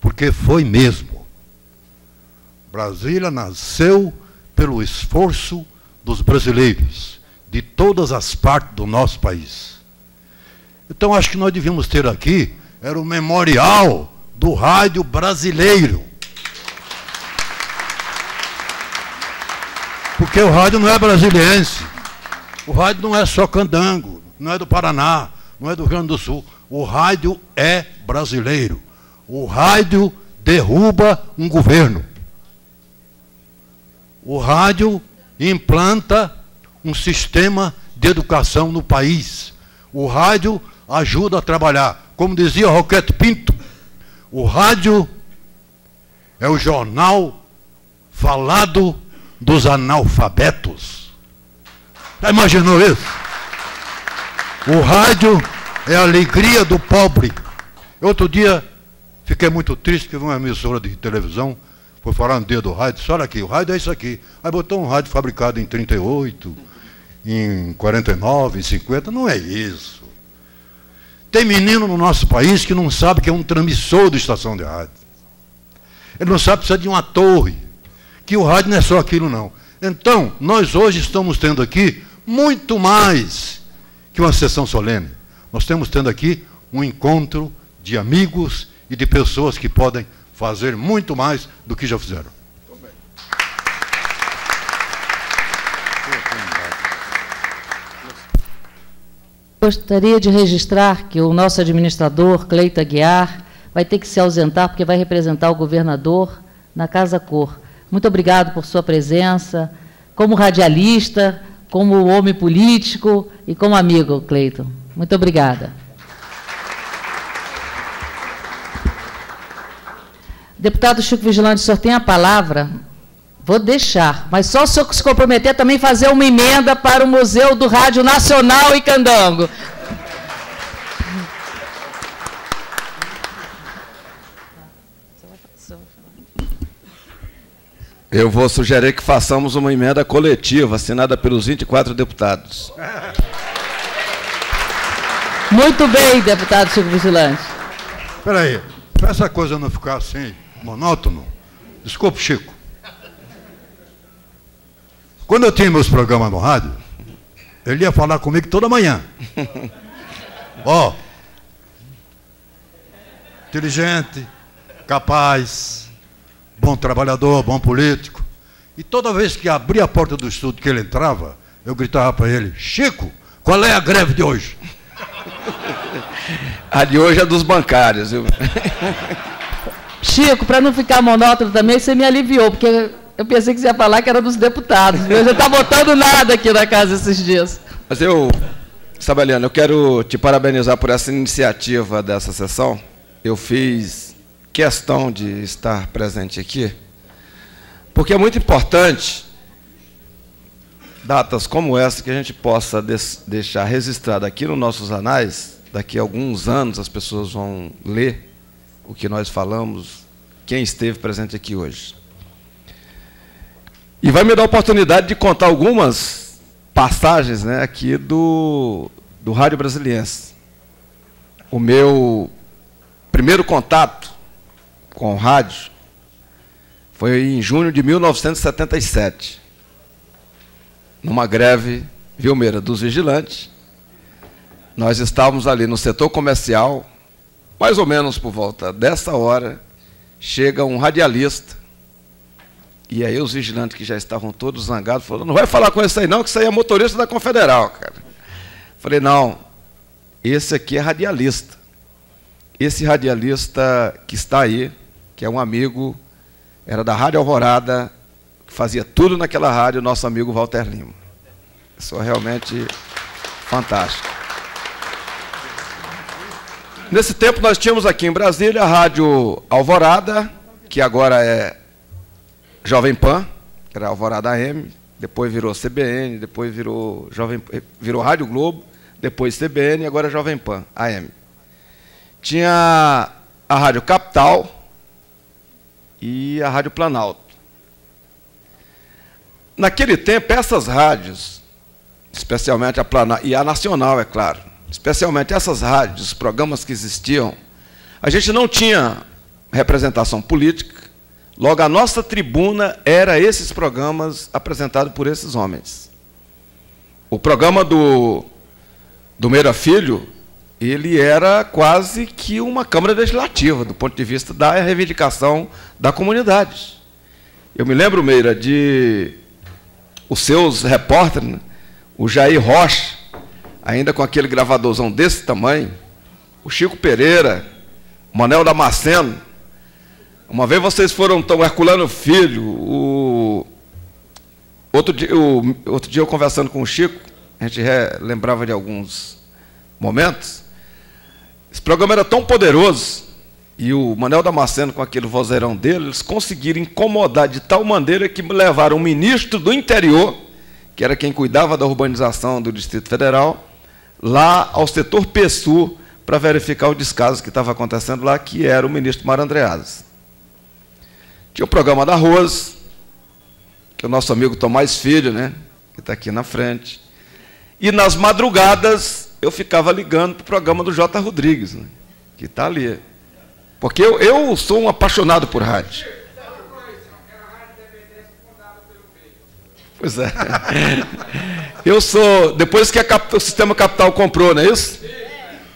porque foi mesmo. Brasília nasceu pelo esforço dos brasileiros, de todas as partes do nosso país. Então, acho que nós devíamos ter aqui, era o memorial do rádio brasileiro. Porque o rádio não é brasiliense, o rádio não é só Candango, não é do Paraná, não é do Rio Grande do Sul. O rádio é brasileiro. O rádio derruba um governo. O rádio implanta um sistema de educação no país. O rádio ajuda a trabalhar. Como dizia Roquete Pinto, o rádio é o jornal falado dos analfabetos. Já imaginou isso? O rádio é a alegria do pobre. Outro dia, fiquei muito triste que uma emissora de televisão foi falar no dia do rádio, disse, olha aqui, o rádio é isso aqui. Aí botou um rádio fabricado em 38, em 49, em 50, não é isso. Tem menino no nosso país que não sabe que é um transmissor de estação de rádio. Ele não sabe que precisa de uma torre, que o rádio não é só aquilo não. Então, nós hoje estamos tendo aqui muito mais que uma sessão solene. Nós estamos tendo aqui um encontro de amigos e de pessoas que podem fazer muito mais do que já fizeram. Gostaria de registrar que o nosso administrador, Cleito Aguiar, vai ter que se ausentar porque vai representar o governador na Casa Cor. Muito obrigado por sua presença, como radialista, como homem político e como amigo, Cleito. Muito obrigada. Deputado Chico Vigilante, o senhor tem a palavra Vou deixar, mas só se eu se comprometer também fazer uma emenda para o Museu do Rádio Nacional em Candango. Eu vou sugerir que façamos uma emenda coletiva, assinada pelos 24 deputados. Muito bem, deputado Chico Vigilante. Espera aí, para essa coisa não ficar assim, monótono, desculpe, Chico. Quando eu tinha meus programas no rádio, ele ia falar comigo toda manhã. Ó, inteligente, capaz, bom trabalhador, bom político. E toda vez que abria a porta do estúdio que ele entrava, eu gritava para ele: Chico, qual é a greve de hoje? A de hoje é dos bancários, viu? Chico, para não ficar monótono também, você me aliviou, porque eu pensei que você ia falar que era dos deputados. Você não está botando nada aqui na casa esses dias. Mas Sabeliano, eu quero te parabenizar por essa iniciativa dessa sessão. Eu fiz questão de estar presente aqui, porque é muito importante, datas como essa, que a gente possa deixar registrado aqui nos nossos anais. Daqui a alguns anos as pessoas vão ler o que nós falamos, quem esteve presente aqui hoje. E vai me dar a oportunidade de contar algumas passagens, né, aqui do Rádio Brasiliense. O meu primeiro contato com o rádio foi em junho de 1977, numa greve, viu, Meira, dos vigilantes. Nós estávamos ali no setor comercial, mais ou menos por volta dessa hora, chega um radialista, e aí os vigilantes, que já estavam todos zangados, falaram: não vai falar com esse aí não, que isso aí é motorista da Confederal, cara. Falei: não, esse aqui é radialista. Esse radialista que está aí, que é um amigo, era da Rádio Alvorada, que fazia tudo naquela rádio, nosso amigo Walter Lima. Isso é realmente fantástico. Nesse tempo nós tínhamos aqui em Brasília a Rádio Alvorada, que agora é Jovem Pan, que era Alvorada AM, depois virou CBN, depois virou Rádio Globo, depois CBN e agora é Jovem Pan AM. Tinha a Rádio Capital e a Rádio Planalto. Naquele tempo, essas rádios, especialmente a Planalto e a Nacional, é claro, especialmente essas rádios, os programas que existiam, a gente não tinha representação política, logo a nossa tribuna era esses programas apresentados por esses homens. O programa do Meira Filho, ele era quase que uma Câmara Legislativa, do ponto de vista da reivindicação da comunidade. Eu me lembro, Meira, de os seus repórteres, né? O Jair Rocha, ainda com aquele gravadorzão desse tamanho, o Chico Pereira, o Manel Damasceno. Uma vez vocês foram, o Herculano Filho, outro dia eu conversando com o Chico, a gente lembrava de alguns momentos. Esse programa era tão poderoso, e o Manel Damasceno, com aquele vozeirão dele, eles conseguiram incomodar de tal maneira que levaram um ministro do interior, que era quem cuidava da urbanização do Distrito Federal, lá ao setor PSU, para verificar o descaso que estava acontecendo lá, que era o ministro Mário Andreasa. Tinha o programa da Rose, que é o nosso amigo Tomás Filho, né, que está aqui na frente. E nas madrugadas eu ficava ligando para o programa do J. Rodrigues, né, que está ali. Porque eu sou um apaixonado por rádio. Pois é. Eu sou, depois que o Sistema Capital comprou, não é isso?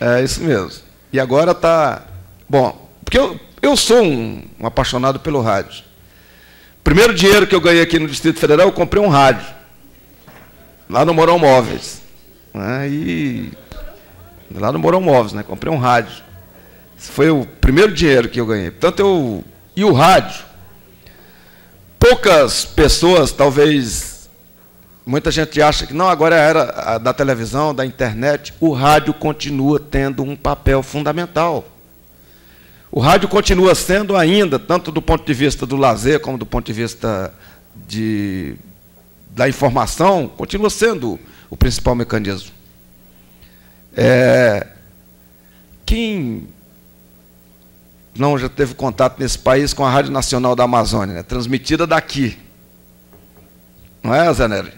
É isso mesmo. E agora está... Bom, porque eu sou um apaixonado pelo rádio. Primeiro dinheiro que eu ganhei aqui no Distrito Federal, eu comprei um rádio. Lá no Mourão Móveis. Lá no Mourão Móveis, né? Comprei um rádio. Esse foi o primeiro dinheiro que eu ganhei. Portanto, e o rádio, poucas pessoas, talvez... Muita gente acha que não, agora é a era da televisão, da internet. O rádio continua tendo um papel fundamental. O rádio continua sendo ainda, tanto do ponto de vista do lazer, como do ponto de vista da informação continua sendo o principal mecanismo. Quem não já teve contato nesse país com a Rádio Nacional da Amazônia, né? Transmitida daqui. Não é, Zé Nery?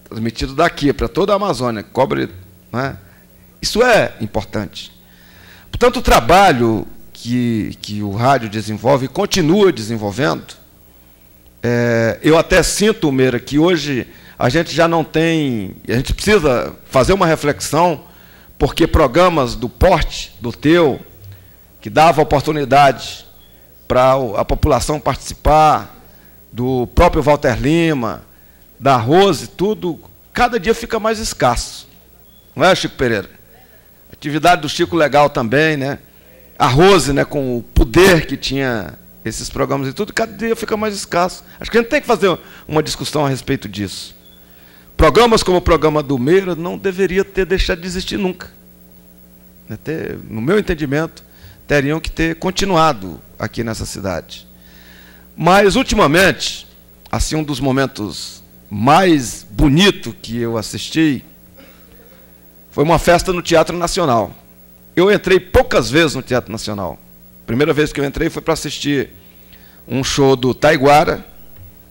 Transmitido daqui, para toda a Amazônia, cobre, não é? Isso é importante. Portanto, o trabalho que o rádio desenvolve e continua desenvolvendo, eu até sinto, Meira, que hoje a gente já não tem, a gente precisa fazer uma reflexão, porque programas do porte do teu, que dava oportunidade para a população participar, do próprio Walter Lima, da Rose, tudo, cada dia fica mais escasso. Não é, Chico Pereira? A atividade do Chico legal também, né? A Rose, né, com o poder que tinha esses programas e tudo, cada dia fica mais escasso. Acho que a gente tem que fazer uma discussão a respeito disso. Programas como o programa do Meira não deveria ter deixado de existir nunca. No meu entendimento, teriam que ter continuado aqui nessa cidade. Mas, ultimamente, assim, um dos momentos mais bonitos que eu assisti foi uma festa no Teatro Nacional. Eu entrei poucas vezes no Teatro Nacional. A primeira vez que eu entrei foi para assistir um show do Taiguara.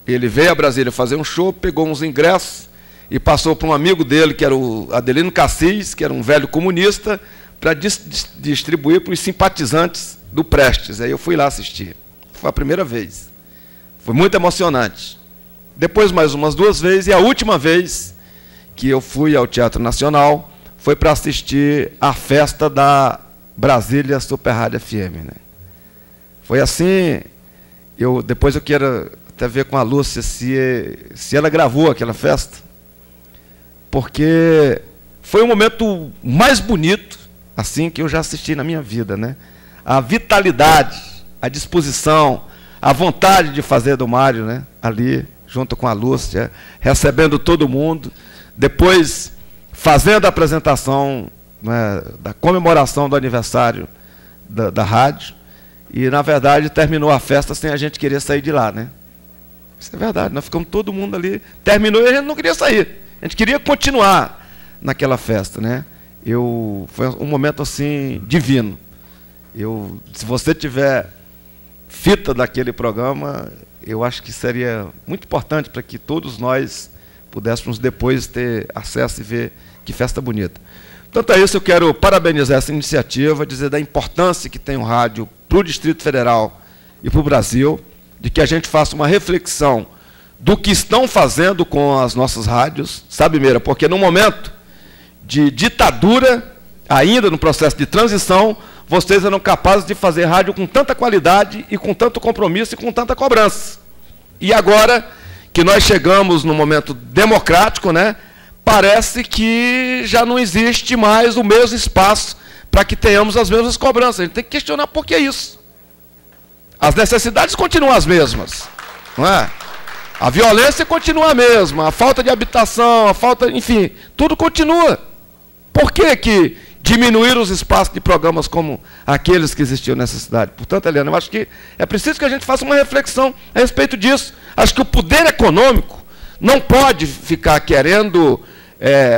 Ele veio a Brasília fazer um show, pegou uns ingressos e passou para um amigo dele, que era o Adelino Cassis, que era um velho comunista, para distribuir para os simpatizantes do Prestes. Aí eu fui lá assistir. Foi a primeira vez. Foi muito emocionante. Depois mais umas 2 vezes, e a última vez que eu fui ao Teatro Nacional foi para assistir a festa da Brasília Super Rádio FM. Né? Foi assim, depois eu quero até ver com a Lúcia se ela gravou aquela festa, porque foi o momento mais bonito assim que eu já assisti na minha vida, né? A vitalidade, a disposição, a vontade de fazer do Mário, né? Ali, junto com a Lúcia, recebendo todo mundo, depois fazendo a apresentação, né, da comemoração do aniversário da rádio, e, na verdade, terminou a festa sem a gente querer sair de lá, né? Isso é verdade, nós ficamos todo mundo ali, terminou e a gente não queria sair, a gente queria continuar naquela festa, né? Foi um momento assim divino. Se você tiver fita daquele programa, eu acho que seria muito importante para que todos nós pudéssemos depois ter acesso e ver que festa bonita. Portanto, é isso, eu quero parabenizar essa iniciativa, dizer da importância que tem o rádio para o Distrito Federal e para o Brasil, de que a gente faça uma reflexão do que estão fazendo com as nossas rádios, sabe, Meira? Porque no momento de ditadura, ainda no processo de transição, vocês eram capazes de fazer rádio com tanta qualidade e com tanto compromisso e com tanta cobrança. E agora que nós chegamos num momento democrático, né, parece que já não existe mais o mesmo espaço para que tenhamos as mesmas cobranças. A gente tem que questionar por que isso. As necessidades continuam as mesmas, não é? A violência continua a mesma, a falta de habitação, a falta, enfim, tudo continua. Por que diminuir os espaços de programas como aqueles que existiam nessa cidade? Portanto, Eliana, eu acho que é preciso que a gente faça uma reflexão a respeito disso. Acho que o poder econômico não pode ficar querendo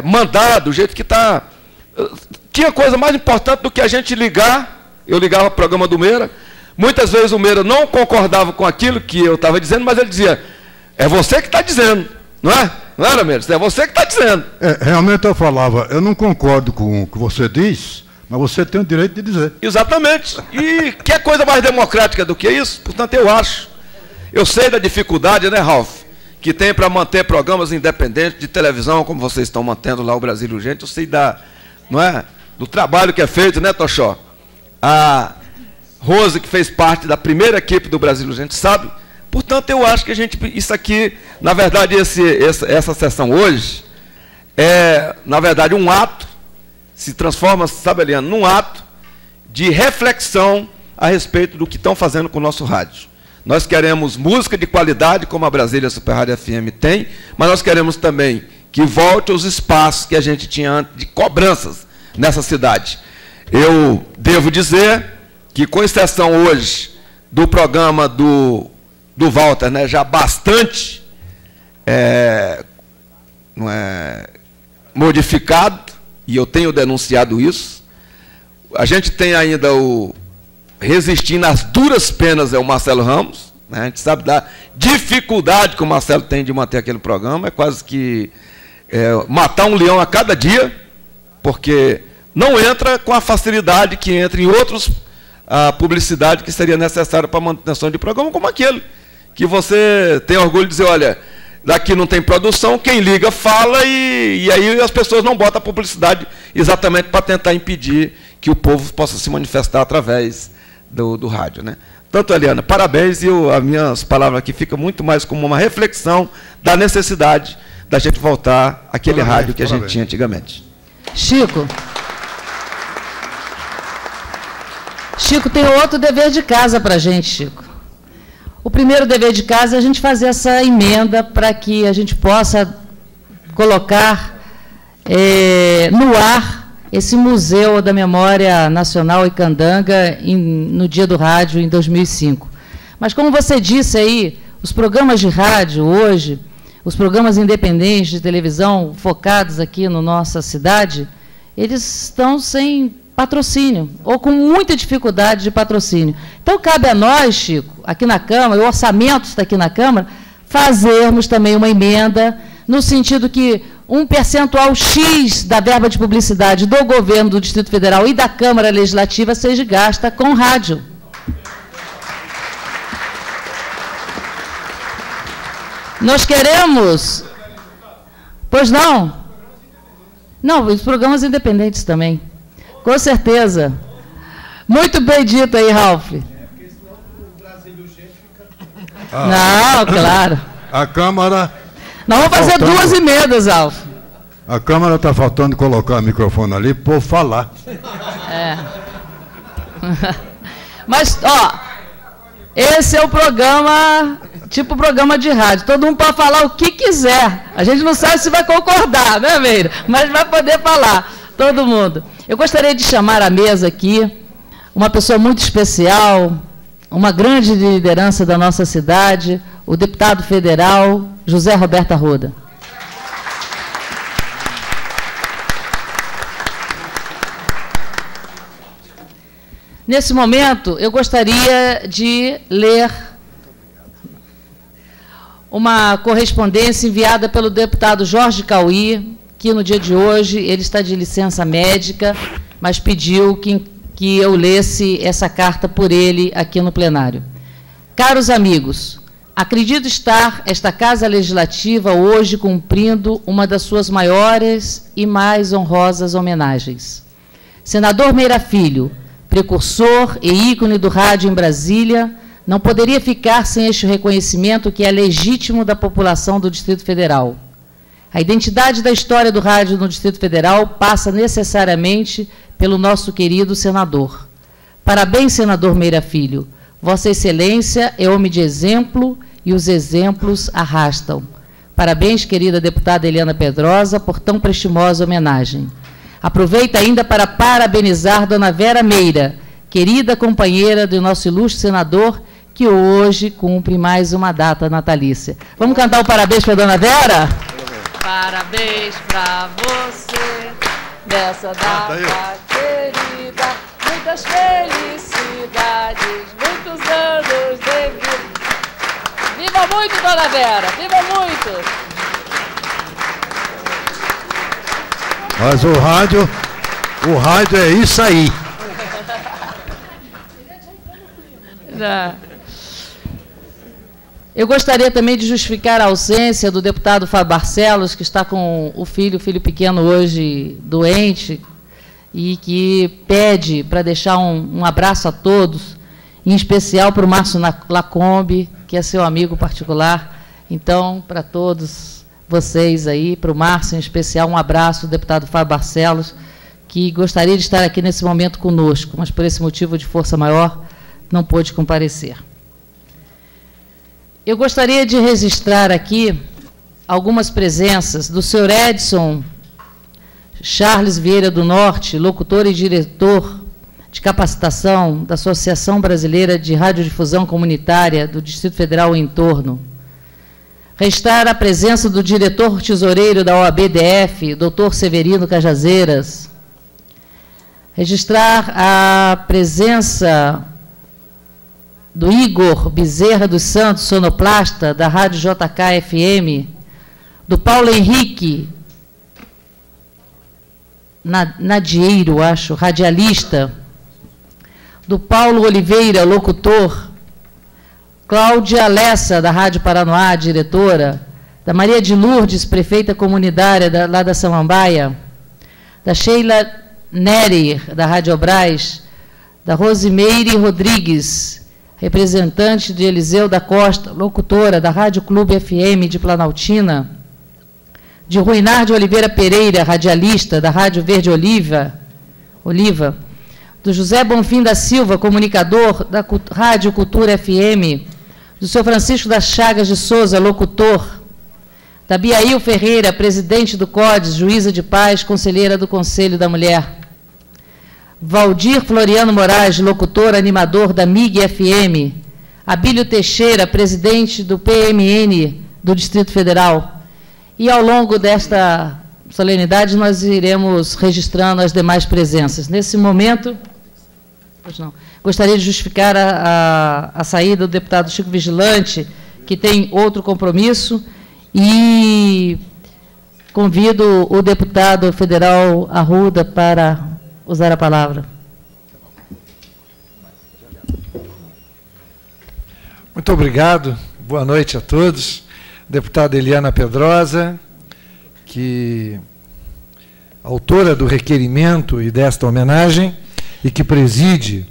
mandar do jeito que está. Tinha coisa mais importante do que a gente ligar. Eu ligava para o programa do Meira. Muitas vezes o Meira não concordava com aquilo que eu estava dizendo, mas ele dizia, é você que está dizendo, não é? Não era, Meira? É você que está dizendo. Realmente eu falava, eu não concordo com o que você diz, mas você tem o direito de dizer. Exatamente. E que coisa mais democrática do que isso? Portanto, eu acho. Eu sei da dificuldade, né, Ralf, que tem para manter programas independentes de televisão, como vocês estão mantendo lá o Brasil Urgente. Eu sei do trabalho que é feito, né, Tochó? A Rose, que fez parte da primeira equipe do Brasil Urgente, sabe? Portanto, eu acho que isso aqui, na verdade, essa sessão hoje, é, na verdade, um ato, se transforma, sabe, Eliana, num ato de reflexão a respeito do que estão fazendo com o nosso rádio. Nós queremos música de qualidade, como a Brasília Super Rádio FM tem, mas nós queremos também que volte aos espaços que a gente tinha antes de cobranças nessa cidade. Eu devo dizer que, com exceção hoje do programa do Walter, né, já bastante não é modificado, e eu tenho denunciado isso. A gente tem ainda o resistindo às duras penas, é o Marcelo Ramos, né? A gente sabe da dificuldade que o Marcelo tem de manter aquele programa, é quase que matar um leão a cada dia, porque não entra com a facilidade que entra em outros a publicidade que seria necessária para a manutenção de programa como aquele, que você tem orgulho de dizer, olha, daqui não tem produção, quem liga fala, e aí as pessoas não botam a publicidade exatamente para tentar impedir que o povo possa se manifestar através do rádio, né? Tanto, Eliana, parabéns, e as minhas palavras aqui ficam muito mais como uma reflexão da necessidade da gente voltar àquele rádio que a gente tinha antigamente. Chico, tem outro dever de casa para a gente, Chico. O primeiro dever de casa é a gente fazer essa emenda para que a gente possa colocar no ar esse Museu da Memória Nacional e Candanga no Dia do Rádio, em 2005. Mas, como você disse aí, os programas de rádio hoje, os programas independentes de televisão focados aqui na nossa cidade, eles estão sem patrocínio, ou com muita dificuldade de patrocínio. Então, cabe a nós, Chico, aqui na Câmara, o orçamento está aqui na Câmara, fazermos também uma emenda, no sentido que um percentual X da verba de publicidade do governo do Distrito Federal e da Câmara Legislativa seja gasta com rádio. Nós queremos... Pois não? Não, os programas independentes também. Com certeza. Muito bem dito aí, Ralf. Não, claro. A Câmara... Nós vamos fazer duas emendas, Ralf. A Câmara está faltando colocar o microfone ali para falar. Mas, ó, esse é o programa, tipo programa de rádio. Todo mundo pode falar o que quiser. A gente não sabe se vai concordar, né, Meira? Mas vai poder falar, todo mundo. Eu gostaria de chamar à mesa aqui uma pessoa muito especial, uma grande liderança da nossa cidade, o deputado federal José Roberto Arruda. Nesse momento, eu gostaria de ler uma correspondência enviada pelo deputado Jorge Cauí, que no dia de hoje ele está de licença médica, mas pediu que eu lesse essa carta por ele aqui no plenário. Caros amigos, acredito estar esta Casa Legislativa hoje cumprindo uma das suas maiores e mais honrosas homenagens. Senador Meira Filho, precursor e ícone do rádio em Brasília, não poderia ficar sem este reconhecimento que é legítimo da população do Distrito Federal. A identidade da história do rádio no Distrito Federal passa necessariamente pelo nosso querido senador. Parabéns, senador Meira Filho. Vossa Excelência é homem de exemplo e os exemplos arrastam. Parabéns, querida deputada Eliana Pedrosa, por tão prestimosa homenagem. Aproveito ainda para parabenizar dona Vera Meira, querida companheira do nosso ilustre senador, que hoje cumpre mais uma data natalícia. Vamos cantar o parabéns para a dona Vera? Parabéns para você, nessa data querida, muitas felicidades, muitos anos de vida. Viva muito, dona Vera, viva muito! Mas o rádio é isso aí. Eu gostaria também de justificar a ausência do deputado Fábio Barcelos, que está com o filho pequeno hoje doente, e que pede para deixar um abraço a todos, em especial para o Márcio Lacombe, que é seu amigo particular. Então, para todos vocês aí, para o Márcio em especial, um abraço, deputado Fábio Barcelos, que gostaria de estar aqui nesse momento conosco, mas por esse motivo de força maior não pôde comparecer. Eu gostaria de registrar aqui algumas presenças do senhor Edson Charles Vieira do Norte, locutor e diretor de capacitação da Associação Brasileira de Radiodifusão Comunitária do Distrito Federal e entorno. Registrar a presença do diretor-tesoureiro da OAB-DF, Dr. Severino Cajazeiras. Registrar a presença do Igor Bezerra dos Santos, sonoplasta, da Rádio JK-FM, do Paulo Henrique Nadieiro, acho, radialista, do Paulo Oliveira, locutor, Cláudia Lessa, da Rádio Paranoá, diretora, da Maria de Lourdes, prefeita comunitária lá da Samambaia, da Sheila Neri, da Rádio Obrais, da Rosimeire Rodrigues, representante de Eliseu da Costa, locutora da Rádio Clube FM de Planaltina, de Ruinar de Oliveira Pereira, radialista da Rádio Verde Oliva, do José Bonfim da Silva, comunicador da Rádio Cultura FM, do seu Francisco das Chagas de Souza, locutor, da Biail Ferreira, presidente do CODES, juíza de paz, conselheira do Conselho da Mulher, Valdir Floriano Moraes, locutor, animador da MIG FM, Abílio Teixeira, presidente do PMN do Distrito Federal. E, ao longo desta solenidade, nós iremos registrando as demais presenças. Nesse momento, gostaria de justificar a saída do deputado Chico Vigilante, que tem outro compromisso, e convido o deputado federal Arruda para usar a palavra. Muito obrigado. Boa noite a todos. Deputada Eliana Pedrosa, que autora do requerimento e desta homenagem, e que preside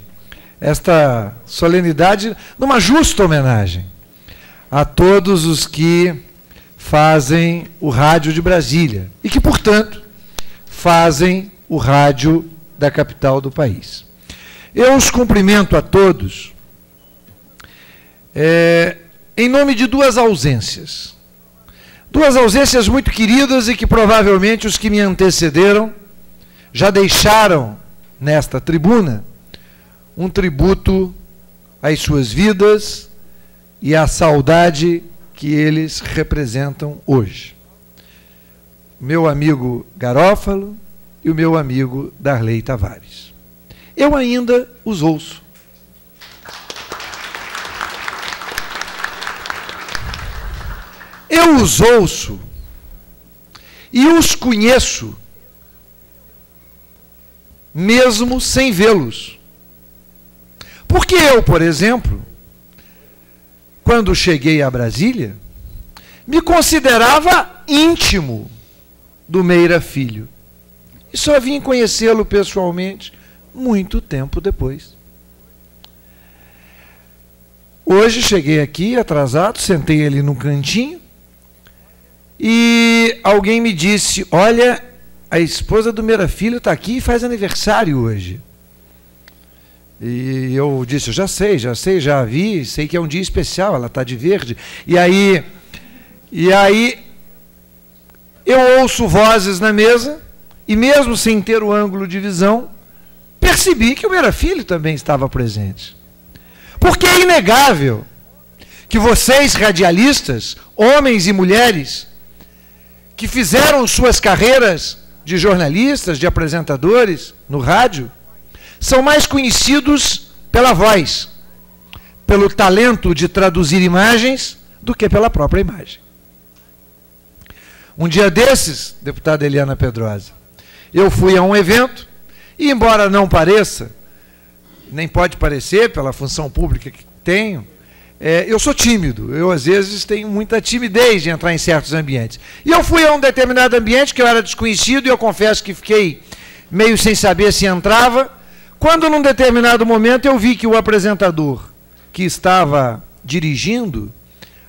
esta solenidade numa justa homenagem a todos os que fazem o rádio de Brasília e que, portanto, fazem o rádio da capital do país. Eu os cumprimento a todos em nome de duas ausências muito queridas e que provavelmente os que me antecederam já deixaram nesta tribuna um tributo às suas vidas e à saudade que eles representam hoje. Meu amigo Garófalo e o meu amigo Darley Tavares. Eu ainda os ouço. Eu os ouço e os conheço, mesmo sem vê-los. Porque eu, por exemplo, quando cheguei a Brasília, me considerava íntimo do Meira Filho. E só vim conhecê-lo pessoalmente muito tempo depois. Hoje cheguei aqui atrasado, sentei ali no cantinho, e alguém me disse, olha, a esposa do Meira Filho está aqui e faz aniversário hoje. E eu disse, eu já sei, já vi, sei que é um dia especial, ela está de verde. E aí eu ouço vozes na mesa, e mesmo sem ter o ângulo de visão, percebi que o Meira Filho também estava presente. Porque é inegável que vocês, radialistas, homens e mulheres, que fizeram suas carreiras de jornalistas, de apresentadores no rádio, são mais conhecidos pela voz, pelo talento de traduzir imagens, do que pela própria imagem. Um dia desses, deputada Eliana Pedrosa, eu fui a um evento, e embora não pareça, nem pode parecer pela função pública que tenho, eu sou tímido, eu às vezes tenho muita timidez de entrar em certos ambientes. E eu fui a um determinado ambiente que eu era desconhecido, e eu confesso que fiquei meio sem saber se entrava, quando num determinado momento eu vi que o apresentador que estava dirigindo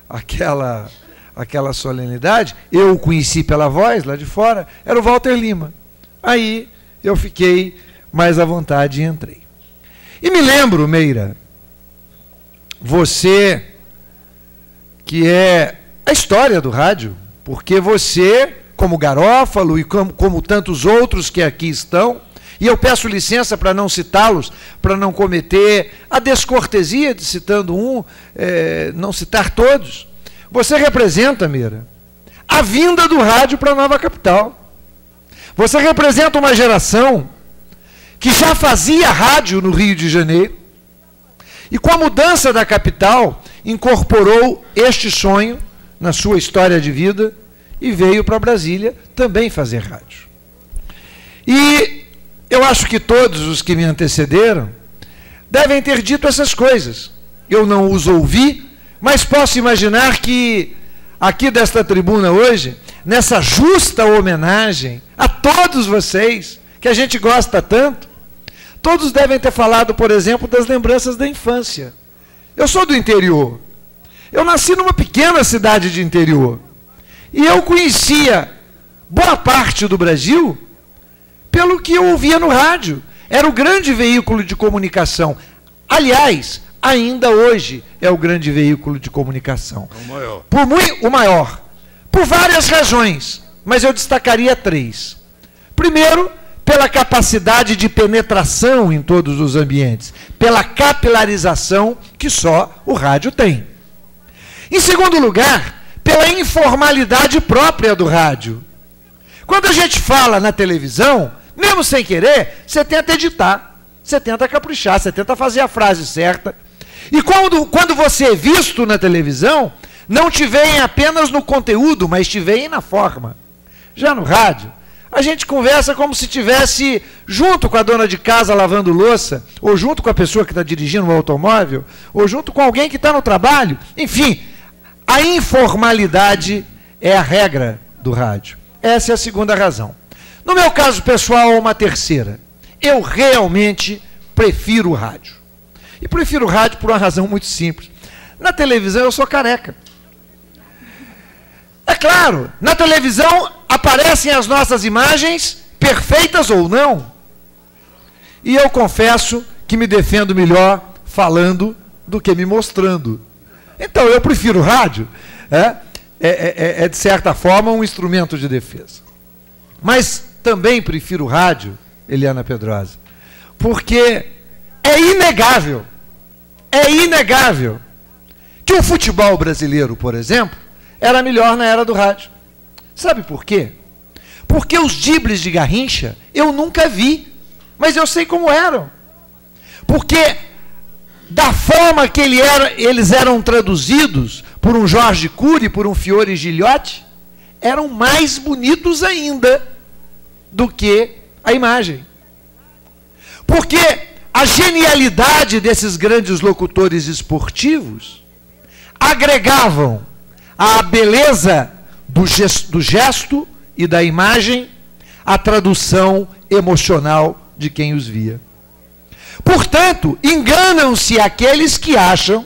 aquela solenidade, eu o conheci pela voz lá de fora, era o Walter Lima. Aí eu fiquei mais à vontade e entrei. E me lembro, Meira, você que é a história do rádio, porque você, como Garófalo e como tantos outros que aqui estão, e eu peço licença para não citá-los, para não cometer a descortesia de citando um, não citar todos, Você representa, Meira, a vinda do rádio para a nova capital. Você representa uma geração que já fazia rádio no Rio de Janeiro e, com a mudança da capital, incorporou este sonho na sua história de vida e veio para Brasília também fazer rádio. E eu acho que todos os que me antecederam devem ter dito essas coisas. Eu não os ouvi, mas posso imaginar que aqui desta tribuna hoje, nessa justa homenagem a todos vocês, que a gente gosta tanto, todos devem ter falado, por exemplo, das lembranças da infância. Eu sou do interior. Eu nasci numa pequena cidade de interior. E eu conhecia boa parte do Brasil pelo que eu ouvia no rádio. Era o grande veículo de comunicação. Aliás, ainda hoje é o grande veículo de comunicação. O maior. O maior. Por várias razões, mas eu destacaria 3. Primeiro, pela capacidade de penetração em todos os ambientes, pela capilarização que só o rádio tem. Em segundo lugar, pela informalidade própria do rádio. Quando a gente fala na televisão, mesmo sem querer, você tenta editar, você tenta caprichar, você tenta fazer a frase certa. E quando você é visto na televisão, não te veem apenas no conteúdo, mas te veem na forma. Já no rádio, a gente conversa como se estivesse junto com a dona de casa lavando louça, ou junto com a pessoa que está dirigindo o automóvel, ou junto com alguém que está no trabalho. Enfim, a informalidade é a regra do rádio. Essa é a segunda razão. No meu caso pessoal, uma terceira. Eu realmente prefiro o rádio. E prefiro o rádio por uma razão muito simples. Na televisão eu sou careca. É claro, na televisão aparecem as nossas imagens, perfeitas ou não. E eu confesso que me defendo melhor falando do que me mostrando. Então eu prefiro o rádio. É de certa forma um instrumento de defesa. Mas também prefiro o rádio, Eliana Pedrosa, porque é inegável que o futebol brasileiro, por exemplo, era melhor na era do rádio. Sabe por quê? Porque os dribles de Garrincha eu nunca vi, mas eu sei como eram. Porque da forma que eles eram traduzidos por um Jorge Cury, por um Fiore Gilhote, eram mais bonitos ainda do que a imagem. Porque a genialidade desses grandes locutores esportivos agregavam a beleza do gesto e da imagem à tradução emocional de quem os via. Portanto, enganam-se aqueles que acham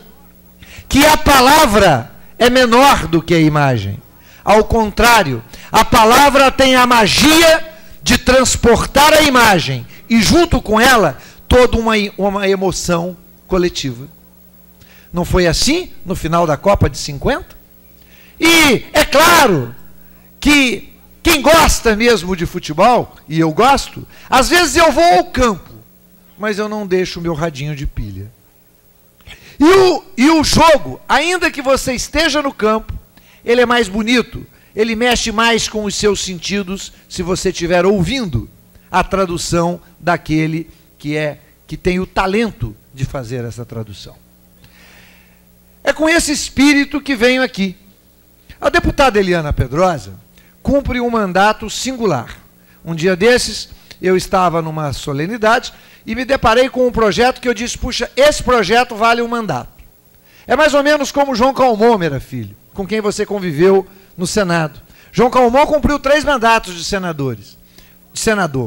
que a palavra é menor do que a imagem. Ao contrário, a palavra tem a magia de transportar a imagem e, junto com ela, toda uma emoção coletiva. Não foi assim no final da Copa de 50? E é claro que quem gosta mesmo de futebol, e eu gosto, às vezes eu vou ao campo, mas eu não deixo o meu radinho de pilha. E o jogo, ainda que você esteja no campo, ele é mais bonito, ele mexe mais com os seus sentidos se você estiver ouvindo a tradução daquele que tem o talento de fazer essa tradução. É com esse espírito que venho aqui. A deputada Eliana Pedrosa cumpre um mandato singular. Um dia desses, eu estava numa solenidade e me deparei com um projeto que eu disse, puxa, esse projeto vale um mandato. É mais ou menos como João Calmon, meu filho, com quem você conviveu no Senado. João Calmon cumpriu 3 mandatos de senador.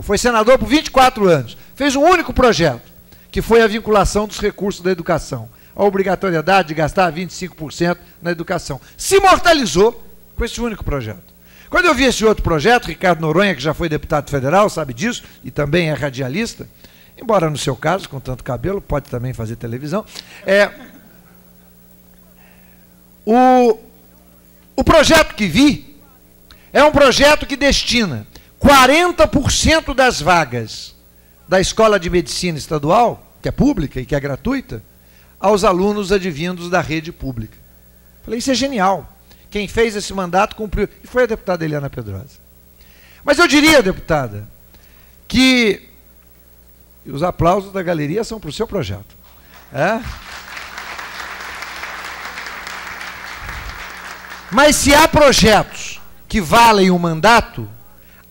Foi senador por 24 anos. Fez um único projeto, que foi a vinculação dos recursos da educação. A obrigatoriedade de gastar 25% na educação. Se imortalizou com esse único projeto. Quando eu vi esse outro projeto, Ricardo Noronha, que já foi deputado federal, sabe disso, e também é radialista, embora no seu caso, com tanto cabelo, pode também fazer televisão, o projeto que vi é um projeto que destina 40% das vagas da Escola de Medicina Estadual, que é pública e que é gratuita, aos alunos advindos da rede pública. Falei, isso é genial. Quem fez esse mandato cumpriu. E foi a deputada Eliana Pedrosa. Mas eu diria, deputada, que os aplausos da galeria são para o seu projeto. Mas se há projetos que valem um mandato,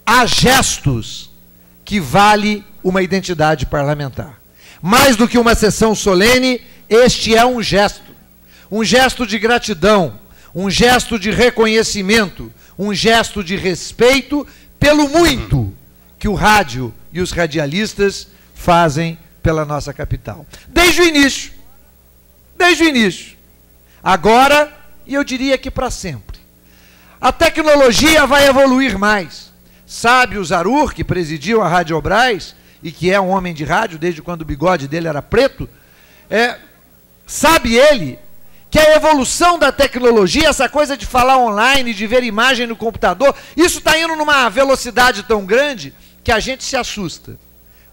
há gestos que valem uma identidade parlamentar. Mais do que uma sessão solene, este é um gesto de gratidão, um gesto de reconhecimento, um gesto de respeito pelo muito que o rádio e os radialistas fazem pela nossa capital. Desde o início. Agora, e eu diria que para sempre. A tecnologia vai evoluir mais. Sabe o Zarur, que presidiu a Rádio Obrais, e que é um homem de rádio desde quando o bigode dele era preto, sabe ele que a evolução da tecnologia, essa coisa de falar online, de ver imagem no computador, isso está indo numa velocidade tão grande que a gente se assusta.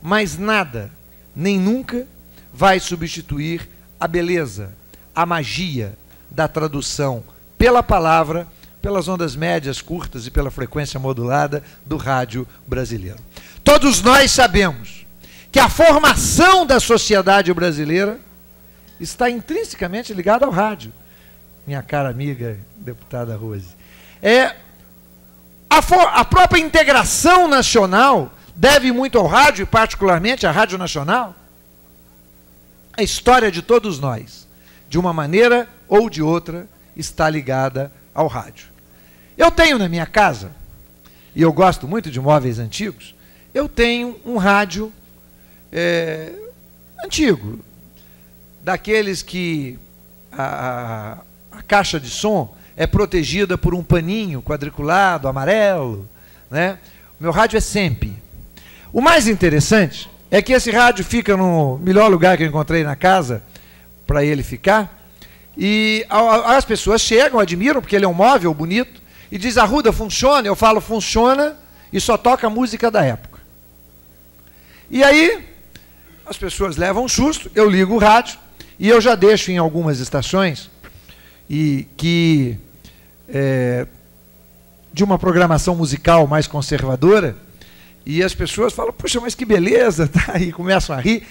Mas nada, nem nunca, vai substituir a beleza, a magia da tradução pela palavra, pelas ondas médias, curtas e pela frequência modulada do rádio brasileiro. Todos nós sabemos que a formação da sociedade brasileira está intrinsecamente ligada ao rádio. Minha cara amiga, deputada Rose. A própria integração nacional deve muito ao rádio, e particularmente à Rádio Nacional. A história de todos nós, de uma maneira ou de outra, está ligada ao rádio. Eu tenho na minha casa, e eu gosto muito de móveis antigos, eu tenho um rádio antigo, daqueles que a caixa de som é protegida por um paninho quadriculado, amarelo, né? O meu rádio é SEMP. O mais interessante é que esse rádio fica no melhor lugar que eu encontrei na casa para ele ficar, e as pessoas chegam, admiram, porque ele é um móvel bonito, e diz: Arruda, funciona? Eu falo: funciona, e só toca música da época. E aí as pessoas levam um susto, eu ligo o rádio, e eu já deixo em algumas estações de uma programação musical mais conservadora, e as pessoas falam: puxa, mas que beleza, tá? E começam a rir.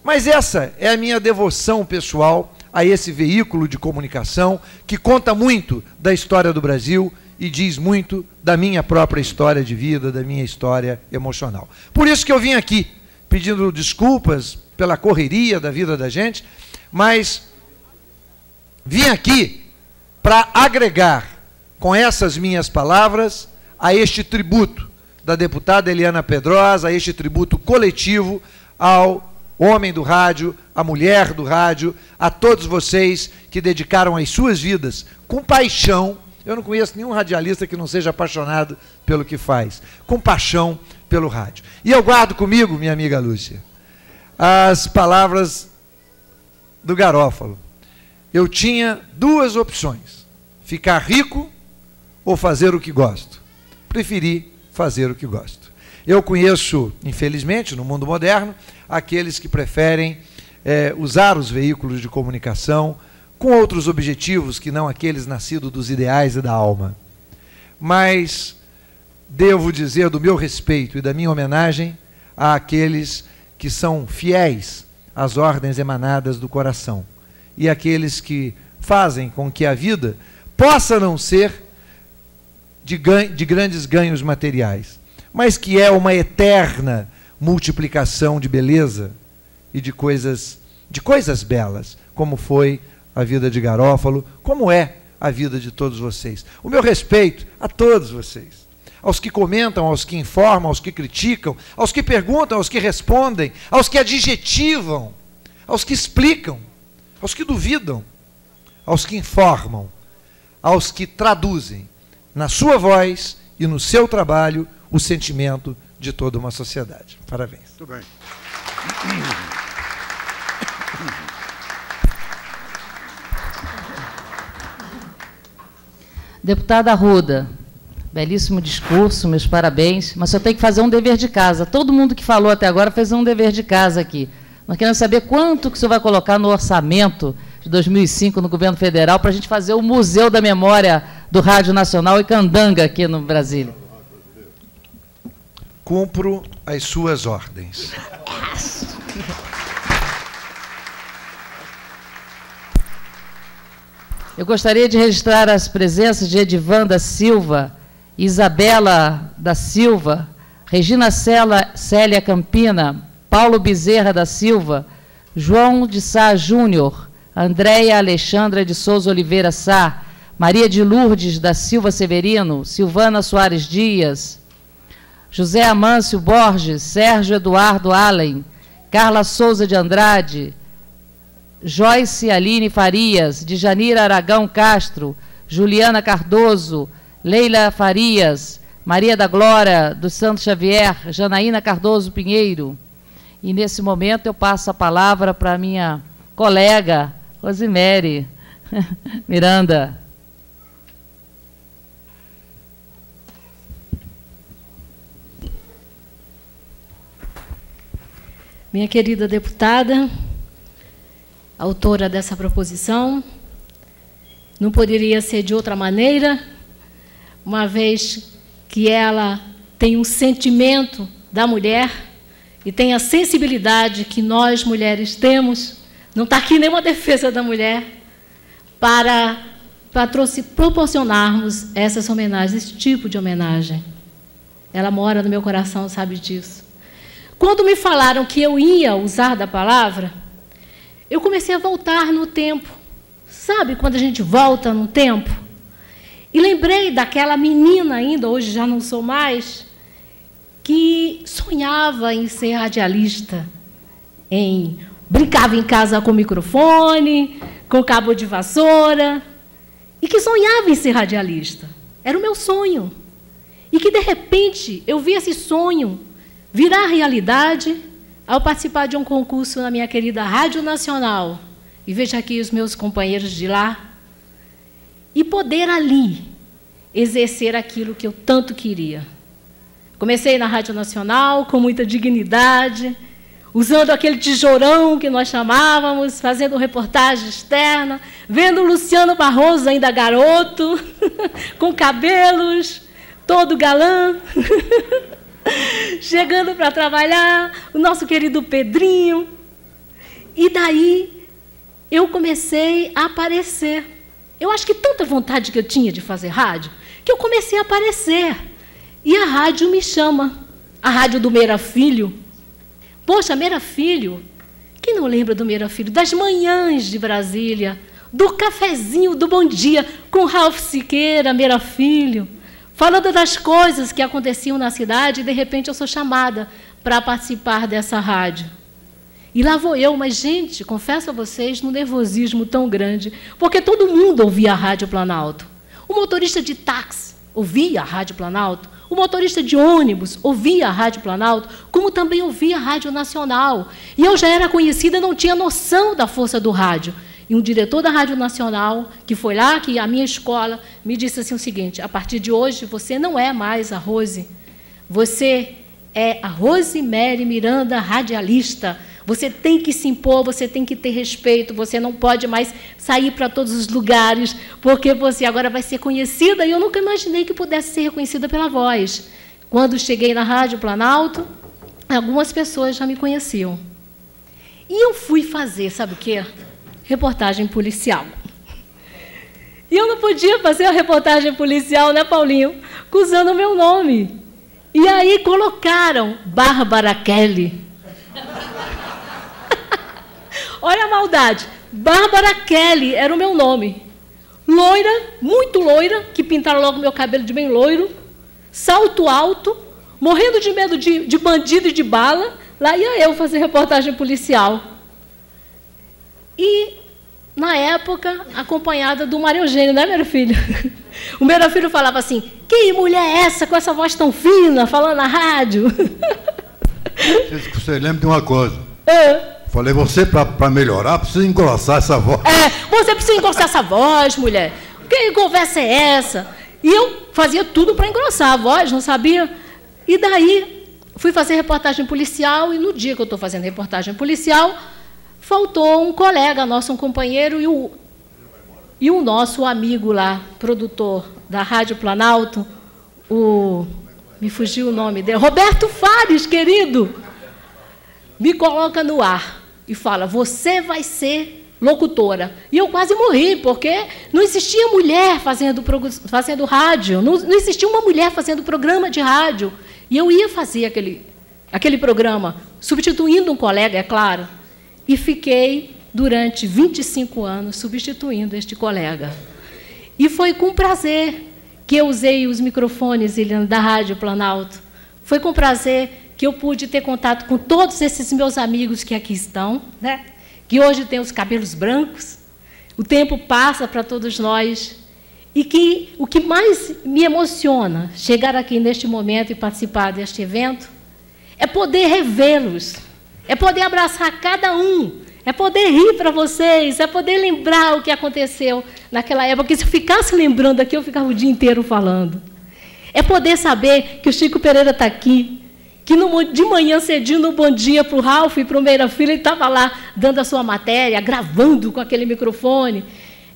Mas essa é a minha devoção pessoal a esse veículo de comunicação que conta muito da história do Brasil e diz muito da minha própria história de vida, da minha história emocional. Por isso que eu vim aqui pedindo desculpas pela correria da vida da gente, mas vim aqui para agregar com essas minhas palavras a este tributo da deputada Eliana Pedrosa, a este tributo coletivo ao homem do rádio, a mulher do rádio, a todos vocês que dedicaram as suas vidas com paixão. Eu não conheço nenhum radialista que não seja apaixonado pelo que faz, com paixão pelo rádio. E eu guardo comigo, minha amiga Lúcia, as palavras do Garófalo. Eu tinha duas opções: ficar rico ou fazer o que gosto. Preferi fazer o que gosto. Eu conheço, infelizmente, no mundo moderno, aqueles que preferem usar os veículos de comunicação com outros objetivos que não aqueles nascidos dos ideais e da alma. Mas devo dizer do meu respeito e da minha homenagem àqueles que são fiéis às ordens emanadas do coração e àqueles que fazem com que a vida possa não ser de grandes ganhos materiais, mas que é uma eterna multiplicação de beleza e de coisas belas, como foi a vida de Garófalo, como é a vida de todos vocês. O meu respeito a todos vocês, aos que comentam, aos que informam, aos que criticam, aos que perguntam, aos que respondem, aos que adjetivam, aos que explicam, aos que duvidam, aos que informam, aos que traduzem na sua voz e no seu trabalho o sentimento de toda uma sociedade. Parabéns. Muito bem. Deputada Arruda, belíssimo discurso, meus parabéns, mas eu tenho que fazer um dever de casa. Todo mundo que falou até agora fez um dever de casa aqui. Nós queremos saber quanto que o senhor vai colocar no orçamento de 2005 no governo federal, para a gente fazer o Museu da Memória do Rádio Nacional e Candanga aqui no Brasília. Cumpro as suas ordens. Eu gostaria de registrar as presenças de Edivanda Silva, Isabela da Silva, Regina Célia Campina, Paulo Bezerra da Silva, João de Sá Júnior, Andréia Alexandra de Souza Oliveira Sá, Maria de Lourdes da Silva Severino, Silvana Soares Dias, José Amâncio Borges, Sérgio Eduardo Allen, Carla Souza de Andrade, Joyce Aline Farias, Djanira Aragão Castro, Juliana Cardoso, Leila Farias, Maria da Glória dos Santos Xavier, Janaína Cardoso Pinheiro. E, nesse momento, eu passo a palavra para a minha colega, Rosimere Miranda. Minha querida deputada, autora dessa proposição, não poderia ser de outra maneira, uma vez que ela tem um sentimento da mulher e tem a sensibilidade que nós, mulheres, temos. Não está aqui nenhuma defesa da mulher para proporcionarmos essas homenagens, esse tipo de homenagem. Ela mora no meu coração, sabe disso. Quando me falaram que eu ia usar da palavra, eu comecei a voltar no tempo. Sabe quando a gente volta no tempo? E lembrei daquela menina ainda, hoje já não sou mais, que sonhava em ser radialista, brincava em casa com microfone, com cabo de vassoura, e que sonhava em ser radialista. Era o meu sonho. E que, de repente, eu vi esse sonho virar realidade ao participar de um concurso na minha querida Rádio Nacional, e veja aqui os meus companheiros de lá, e poder ali exercer aquilo que eu tanto queria. Comecei na Rádio Nacional com muita dignidade, usando aquele tijolão que nós chamávamos, fazendo reportagem externa, vendo o Luciano Barroso, ainda garoto, com cabelos, todo galã, chegando para trabalhar, o nosso querido Pedrinho. E daí eu comecei a aparecer. Eu acho que tanta vontade que eu tinha de fazer rádio, que eu comecei a aparecer. E a rádio me chama, a rádio do Meira Filho. Poxa, Meira Filho, quem não lembra do Meira Filho? Das manhãs de Brasília, do cafezinho do Bom Dia, com Ralph Siqueira, Meira Filho, falando das coisas que aconteciam na cidade, e, de repente, eu sou chamada para participar dessa rádio. E lá vou eu, mas, gente, confesso a vocês, num nervosismo tão grande, porque todo mundo ouvia a Rádio Planalto. O motorista de táxi ouvia a Rádio Planalto, o motorista de ônibus ouvia a Rádio Planalto, como também ouvia a Rádio Nacional. E eu já era conhecida, não tinha noção da força do rádio. E um diretor da Rádio Nacional, que foi lá, que a minha escola, me disse assim o seguinte: a partir de hoje, você não é mais a Rose, você é a Rosimere Miranda, radialista. Você tem que se impor, você tem que ter respeito, você não pode mais sair para todos os lugares, porque você agora vai ser conhecida, e eu nunca imaginei que pudesse ser reconhecida pela voz. Quando cheguei na Rádio Planalto, algumas pessoas já me conheciam. E eu fui fazer, sabe o quê? Reportagem policial. E eu não podia fazer a reportagem policial, né, Paulinho? Usando o meu nome. E aí colocaram Bárbara Kelly. Olha a maldade. Bárbara Kelly era o meu nome. Loira, muito loira, que pintaram logo meu cabelo de bem loiro, salto alto, morrendo de medo de bandido e de bala. Lá ia eu fazer reportagem policial. E, na época, acompanhada do Mário Eugênio, né, meu filho? O meu filho falava assim: que mulher é essa com essa voz tão fina, falando na rádio? Você lembra de uma coisa? Falei, você, para melhorar, precisa engrossar essa voz. Você precisa engrossar essa voz, mulher. Que conversa é essa? E eu fazia tudo para engrossar a voz, não sabia? E daí, fui fazer reportagem policial, e no dia que eu estou fazendo reportagem policial, faltou um colega nosso, um companheiro, e o nosso amigo lá, produtor da Rádio Planalto, me fugiu o nome dele, Roberto Fares, querido, me coloca no ar e fala, você vai ser locutora. E eu quase morri, porque não existia mulher fazendo rádio, não existia uma mulher fazendo programa de rádio. E eu ia fazer aquele programa, substituindo um colega, é claro, e fiquei durante 25 anos substituindo este colega. E foi com prazer que eu usei os microfones da Rádio Planalto. Foi com prazer que eu pude ter contato com todos esses meus amigos que aqui estão, né? Que hoje têm os cabelos brancos. O tempo passa para todos nós. E que o que mais me emociona chegar aqui neste momento e participar deste evento é poder revê-los, é poder abraçar cada um, é poder rir para vocês, é poder lembrar o que aconteceu naquela época, porque se eu ficasse lembrando aqui, eu ficava o dia inteiro falando. É poder saber que o Chico Pereira está aqui, que de manhã cedinho, no Bom Dia para o Ralf e para o Meira Filho, ele estava lá dando a sua matéria, gravando com aquele microfone.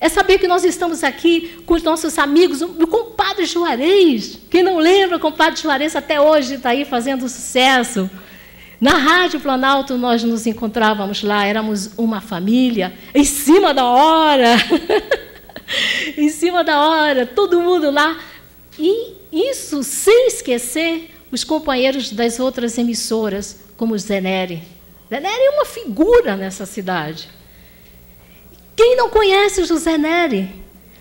É saber que nós estamos aqui com os nossos amigos, o compadre Juarez. Quem não lembra, o compadre Juarez até hoje está aí fazendo sucesso. Na Rádio Planalto, nós nos encontrávamos lá, éramos uma família, em cima da hora. Em cima da hora, todo mundo lá. E isso sem esquecer os companheiros das outras emissoras, como o Zé Nery. Zé Nery é uma figura nessa cidade. Quem não conhece o José Nery?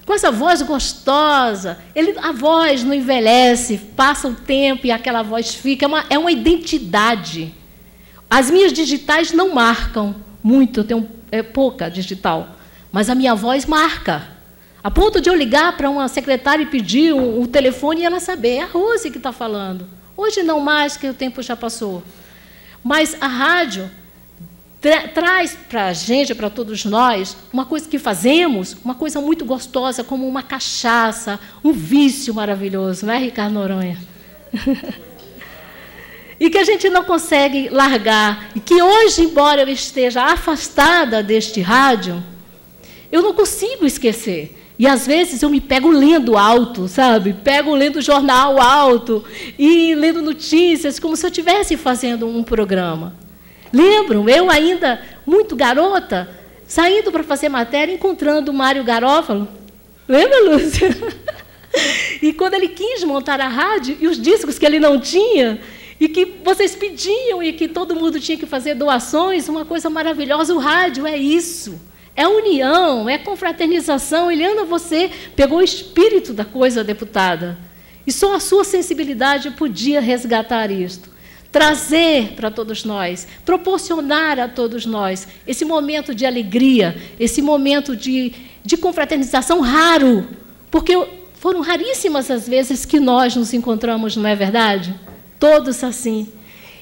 Com essa voz gostosa, a voz não envelhece, passa o tempo e aquela voz fica, é uma identidade. As minhas digitais não marcam muito, eu tenho pouca digital, mas a minha voz marca. A ponto de eu ligar para uma secretária e pedir o telefone e ela saber, é a Rose que está falando. Hoje não mais, que o tempo já passou. Mas a rádio traz para a gente, para todos nós, uma coisa que fazemos, uma coisa muito gostosa, como uma cachaça, um vício maravilhoso, não é, Ricardo Noronha? E que a gente não consegue largar. E que hoje, embora eu esteja afastada deste rádio, eu não consigo esquecer. E, às vezes, eu me pego lendo alto, sabe? Pego lendo jornal alto e lendo notícias, como se eu estivesse fazendo um programa. Lembram? Eu ainda, muito garota, saindo para fazer matéria, encontrando o Mário Garófalo. Lembra, Lúcia? E quando ele quis montar a rádio, e os discos que ele não tinha, e que vocês pediam, e que todo mundo tinha que fazer doações, uma coisa maravilhosa. O rádio é isso. É união, é confraternização. Eliana, você pegou o espírito da coisa, deputada. E só a sua sensibilidade podia resgatar isto. Trazer para todos nós, proporcionar a todos nós esse momento de alegria, esse momento de confraternização raro. Porque foram raríssimas as vezes que nós nos encontramos, não é verdade? Todos assim.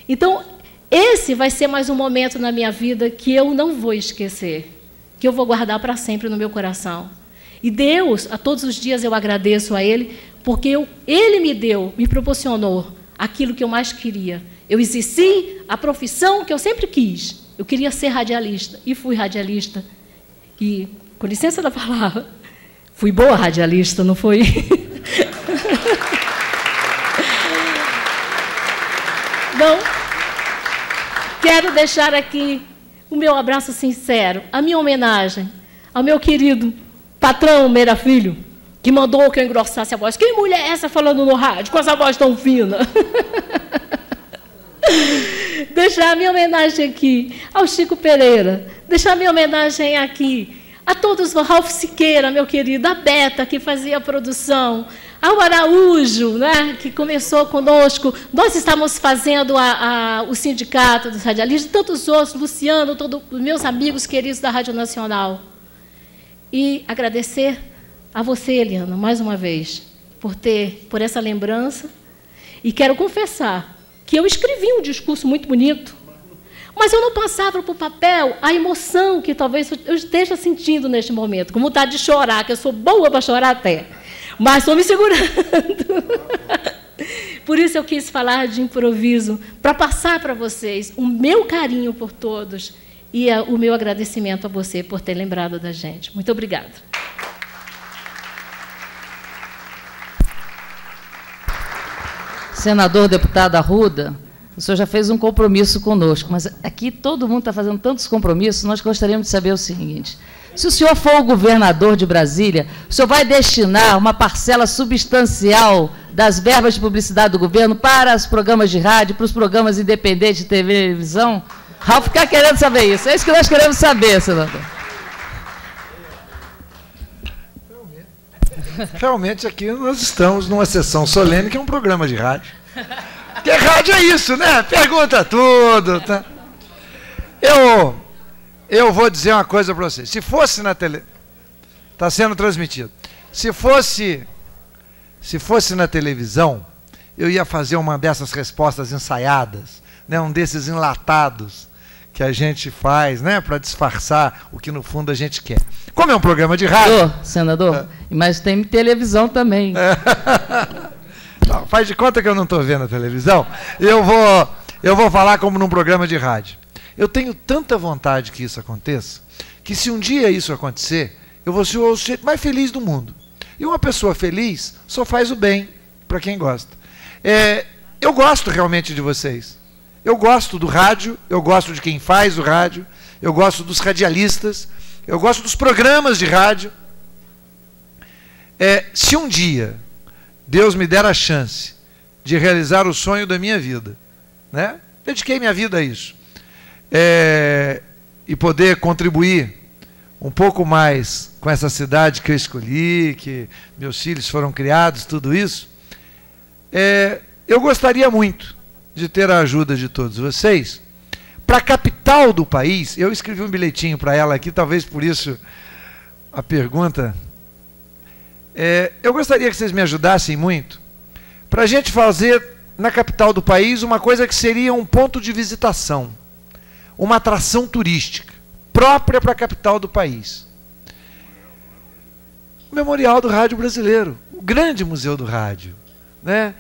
Então, esse vai ser mais um momento na minha vida que eu não vou esquecer, que eu vou guardar para sempre no meu coração. E Deus, a todos os dias eu agradeço a Ele, porque Ele me proporcionou aquilo que eu mais queria. Eu exerci a profissão que eu sempre quis. Eu queria ser radialista, e fui radialista. E, com licença da palavra, fui boa radialista, não foi? Então, quero deixar aqui o meu abraço sincero, a minha homenagem ao meu querido patrão Meira Filho, que mandou que eu engrossasse a voz. Que mulher é essa falando no rádio, com essa voz tão fina? Deixar a minha homenagem aqui ao Chico Pereira, deixar a minha homenagem aqui a todos, o Ralf Siqueira, meu querido, a Beta, que fazia a produção, ao Araújo, né, que começou conosco. Nós estávamos fazendo o Sindicato dos Radialistas, tantos outros, Luciano, todos os meus amigos queridos da Rádio Nacional. E agradecer a você, Eliana, mais uma vez, por essa lembrança. E quero confessar que eu escrevi um discurso muito bonito, mas eu não passava para o papel a emoção que talvez eu esteja sentindo neste momento, com vontade de chorar, que eu sou boa para chorar até, mas estou me segurando. Por isso eu quis falar de improviso, para passar para vocês o meu carinho por todos E o meu agradecimento a você por ter lembrado da gente. Muito obrigada. Senador, deputado Arruda, o senhor já fez um compromisso conosco, mas aqui todo mundo está fazendo tantos compromissos, nós gostaríamos de saber o seguinte: se o senhor for o governador de Brasília, o senhor vai destinar uma parcela substancial das verbas de publicidade do governo para os programas de rádio, para os programas independentes de televisão? Vamos ficar querendo saber isso. É isso que nós queremos saber, senador. Realmente aqui nós estamos numa sessão solene que é um programa de rádio. Porque rádio é isso, né? Pergunta tudo. Tá? Eu vou dizer uma coisa para você. Se fosse na tele... Está sendo transmitido. Se fosse na televisão, eu ia fazer uma dessas respostas ensaiadas, né? Um desses enlatados que a gente faz, né? Para disfarçar o que no fundo a gente quer. Como é um programa de rádio... Senador, mas tem televisão também. Não, faz de conta que eu não estou vendo a televisão. Eu vou falar como num programa de rádio. Eu tenho tanta vontade que isso aconteça, que se um dia isso acontecer, eu vou ser o sujeito mais feliz do mundo. E uma pessoa feliz só faz o bem para quem gosta. Eu gosto realmente de vocês. Eu gosto do rádio, eu gosto de quem faz o rádio, eu gosto dos radialistas, eu gosto dos programas de rádio. Se um dia Deus me der a chance de realizar o sonho da minha vida, né? Dediquei minha vida a isso, e poder contribuir um pouco mais com essa cidade que eu escolhi, que meus filhos foram criados, tudo isso, eu gostaria muito de ter a ajuda de todos vocês. Para a capital do país, eu escrevi um bilhetinho para ela aqui, talvez por isso a pergunta. Eu gostaria que vocês me ajudassem muito para a gente fazer na capital do país uma coisa que seria um ponto de visitação, uma atração turística própria para a capital do país. O Memorial do Rádio Brasileiro, o grande museu do rádio, né?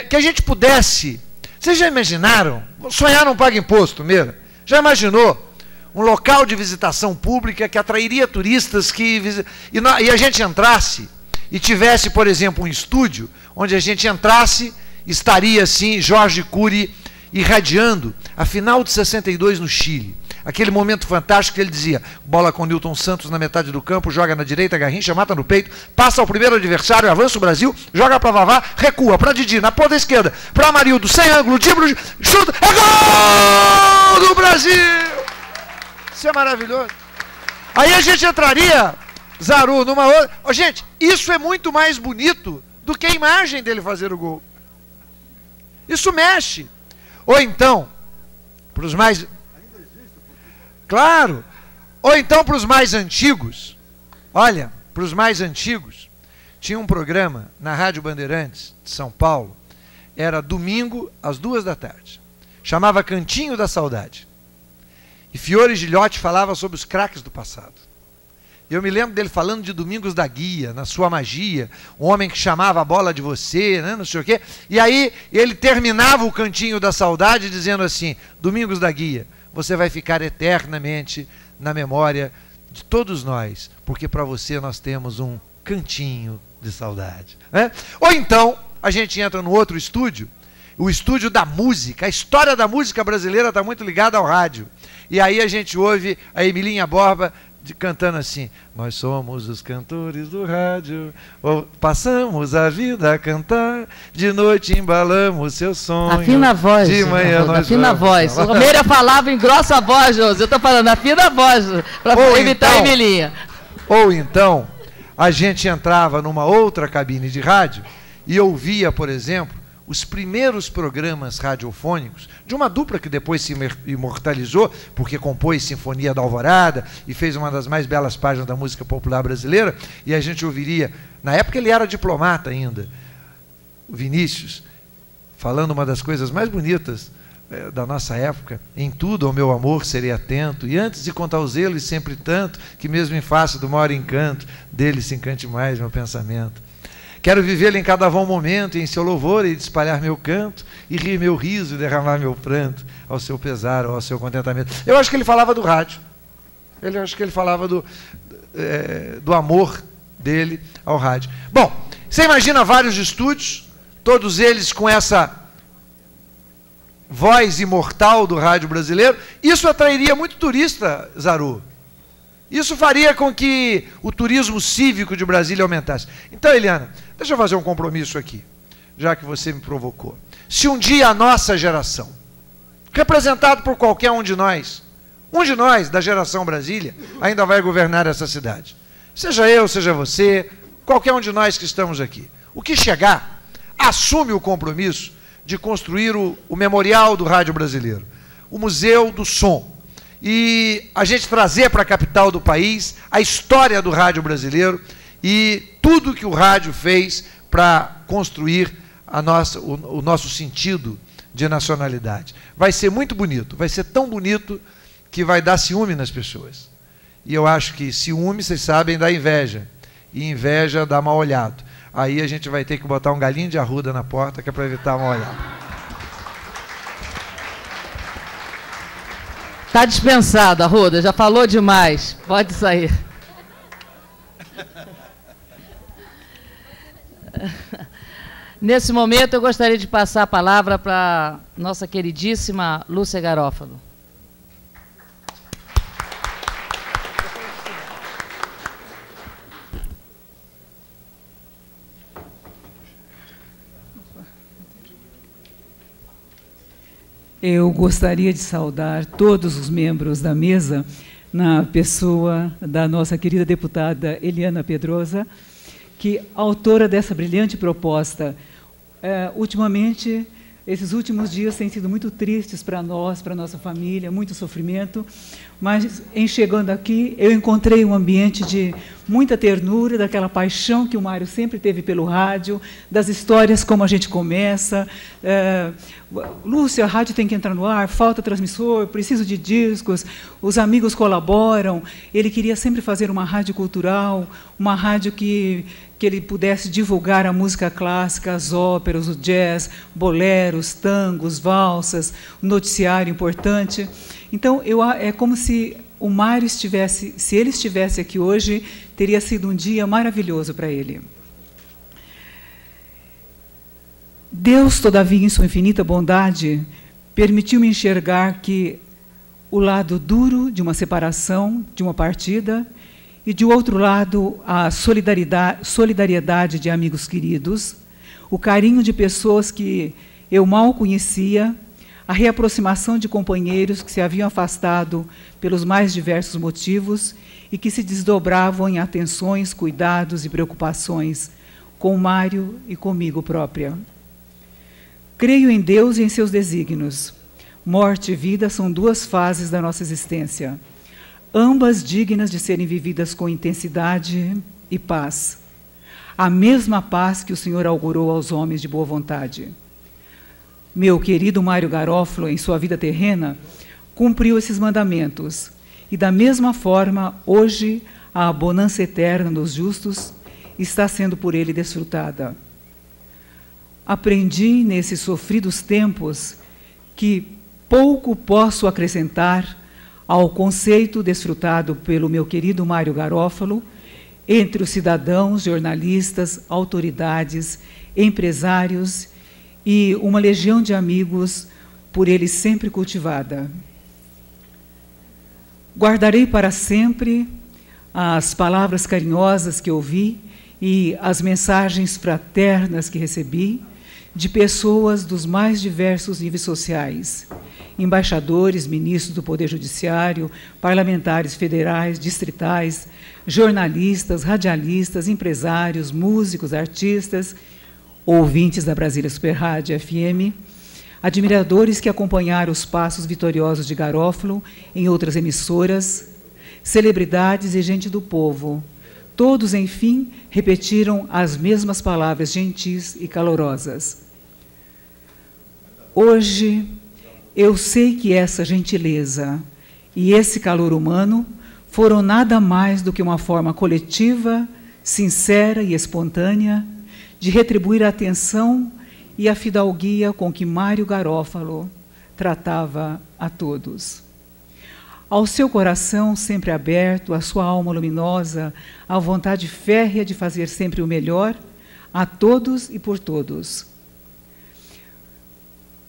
Que a gente pudesse... Vocês já imaginaram? Sonhar não paga imposto, mesmo. Já imaginou um local de visitação pública que atrairia turistas e a gente entrasse e tivesse, por exemplo, um estúdio onde a gente entrasse, estaria assim Jorge Cury irradiando a final de 62 no Chile. Aquele momento fantástico que ele dizia: bola com Newton Santos na metade do campo, joga na direita, Garrincha mata no peito, passa ao primeiro adversário, avança o Brasil, joga para Vavá, recua para Didi, na ponta esquerda, para Amarildo, sem ângulo, drible, chuta, é gol do Brasil! Isso é maravilhoso. Aí a gente entraria, Zaru, numa outra... gente, isso é muito mais bonito do que a imagem dele fazer o gol. Isso mexe. Ou então, para os mais... Claro. Ou então para os mais antigos. Olha, para os mais antigos, tinha um programa na Rádio Bandeirantes de São Paulo, era domingo às 14h. Chamava Cantinho da Saudade. E Fiore Gilhote falava sobre os craques do passado. Eu me lembro dele falando de Domingos da Guia, na sua magia, um homem que chamava a bola de você, né, não sei o quê. E aí ele terminava o Cantinho da Saudade dizendo assim: Domingos da Guia, você vai ficar eternamente na memória de todos nós, porque para você nós temos um cantinho de saudade. Né? Ou então, a gente entra no outro estúdio, o estúdio da música. A história da música brasileira está muito ligada ao rádio. E aí a gente ouve a Emilinha Borba cantando assim: nós somos os cantores do rádio, passamos a vida a cantar, de noite embalamos seu sonho. Afina a voz. De manhã nós afina a voz. O Meira falava em grossa voz, José. Eu estou falando, afina a voz, para evitar a Emilinha. Ou então, a gente entrava numa outra cabine de rádio e ouvia, por exemplo, os primeiros programas radiofônicos de uma dupla que depois se imortalizou, porque compôs Sinfonia da Alvorada e fez uma das mais belas páginas da música popular brasileira, e a gente ouviria, na época ele era diplomata ainda, o Vinícius, falando uma das coisas mais bonitas da nossa época: em tudo, ao meu amor, serei atento, e antes de contar o zelo, e sempre tanto, que mesmo em face do maior encanto, dele se encante mais meu pensamento. Quero vivê-lo em cada vão momento, e em seu louvor, e de espalhar meu canto, e rir meu riso, e derramar meu pranto, ao seu pesar ou ao seu contentamento. Eu acho que ele falava do rádio. Eu acho que ele falava do amor dele ao rádio. Bom, você imagina vários estúdios, todos eles com essa voz imortal do rádio brasileiro. Isso atrairia muito turista, Zaru. Isso faria com que o turismo cívico de Brasília aumentasse. Então, Eliana, deixa eu fazer um compromisso aqui, já que você me provocou. Se um dia a nossa geração, representado por qualquer um de nós da geração Brasília, ainda vai governar essa cidade, seja eu, seja você, qualquer um de nós que estamos aqui, o que chegar, assume o compromisso de construir o memorial do rádio brasileiro, o Museu do Som, e a gente trazer para a capital do país a história do rádio brasileiro e tudo que o rádio fez para construir o nosso sentido de nacionalidade. Vai ser muito bonito, vai ser tão bonito que vai dar ciúme nas pessoas. E eu acho que ciúme, vocês sabem, dá inveja, e inveja dá mal olhado. Aí a gente vai ter que botar um galinho de arruda na porta, que é para evitar mal olhado. Está dispensado, Arruda, já falou demais. Pode sair. Nesse momento, eu gostaria de passar a palavra para nossa queridíssima Lúcia Garófalo. Eu gostaria de saudar todos os membros da mesa, na pessoa da nossa querida deputada Eliana Pedrosa, que, autora dessa brilhante proposta. Ultimamente, esses últimos dias têm sido muito tristes para nós, para a nossa família, muito sofrimento, mas, em chegando aqui, eu encontrei um ambiente de muita ternura, daquela paixão que o Mário sempre teve pelo rádio, das histórias como a gente começa. Lúcia, a rádio tem que entrar no ar, falta transmissor, preciso de discos, os amigos colaboram. Ele queria sempre fazer uma rádio cultural, uma rádio que ele pudesse divulgar a música clássica, as óperas, o jazz, boleros, tangos, valsas, um noticiário importante. Então, é como se o Mário estivesse, se ele estivesse aqui hoje, teria sido um dia maravilhoso para ele. Deus, todavia, em sua infinita bondade, permitiu-me enxergar que o lado duro de uma separação, de uma partida, e, de outro lado, a solidariedade de amigos queridos, o carinho de pessoas que eu mal conhecia, a reaproximação de companheiros que se haviam afastado pelos mais diversos motivos e que se desdobravam em atenções, cuidados e preocupações com o Mário e comigo própria. Creio em Deus e em seus desígnios. Morte e vida são duas fases da nossa existência, ambas dignas de serem vividas com intensidade e paz. A mesma paz que o Senhor augurou aos homens de boa vontade. Meu querido Mário Garófalo, em sua vida terrena, cumpriu esses mandamentos. E, da mesma forma, hoje, a bonança eterna dos justos está sendo por ele desfrutada. Aprendi, nesses sofridos tempos, que pouco posso acrescentar ao conceito desfrutado pelo meu querido Mário Garófalo entre os cidadãos, jornalistas, autoridades, empresários e uma legião de amigos por ele sempre cultivada. Guardarei para sempre as palavras carinhosas que ouvi e as mensagens fraternas que recebi de pessoas dos mais diversos níveis sociais, embaixadores, ministros do Poder Judiciário, parlamentares federais, distritais, jornalistas, radialistas, empresários, músicos, artistas, ouvintes da Brasília Super Rádio FM, admiradores que acompanharam os passos vitoriosos de Garófalo em outras emissoras, celebridades e gente do povo. Todos, enfim, repetiram as mesmas palavras gentis e calorosas. Hoje, eu sei que essa gentileza e esse calor humano foram nada mais do que uma forma coletiva, sincera e espontânea de retribuir a atenção e a fidalguia com que Mário Garófalo tratava a todos. Ao seu coração sempre aberto, à sua alma luminosa, à vontade férrea de fazer sempre o melhor, a todos e por todos.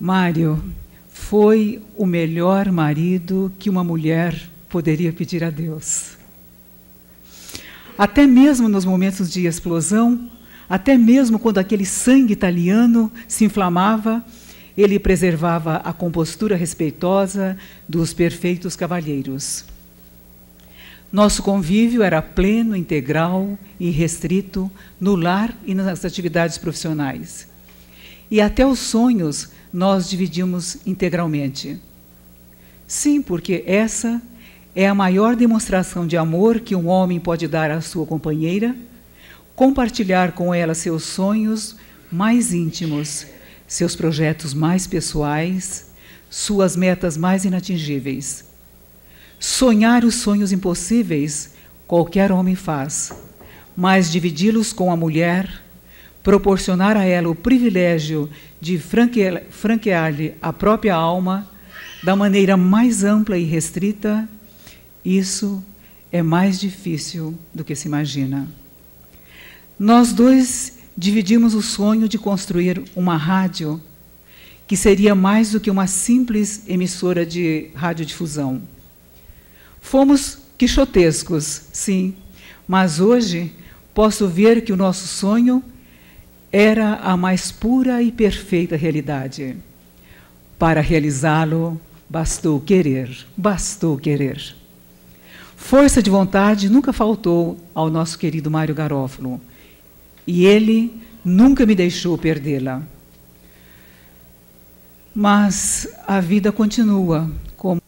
Mário foi o melhor marido que uma mulher poderia pedir a Deus. Até mesmo nos momentos de explosão, até mesmo quando aquele sangue italiano se inflamava, ele preservava a compostura respeitosa dos perfeitos cavalheiros. Nosso convívio era pleno, integral e restrito no lar e nas atividades profissionais. E até os sonhos nós dividimos integralmente. Sim, porque essa é a maior demonstração de amor que um homem pode dar à sua companheira, compartilhar com ela seus sonhos mais íntimos, seus projetos mais pessoais, suas metas mais inatingíveis. Sonhar os sonhos impossíveis, qualquer homem faz, mas dividi-los com a mulher, proporcionar a ela o privilégio de franquear-lhe a própria alma da maneira mais ampla e restrita, isso é mais difícil do que se imagina. Nós dois dividimos o sonho de construir uma rádio que seria mais do que uma simples emissora de radiodifusão. Fomos quixotescos, sim, mas hoje posso ver que o nosso sonho era a mais pura e perfeita realidade. Para realizá-lo, bastou querer, bastou querer. Força de vontade nunca faltou ao nosso querido Mário Garófalo, e ele nunca me deixou perdê-la. Mas a vida continua como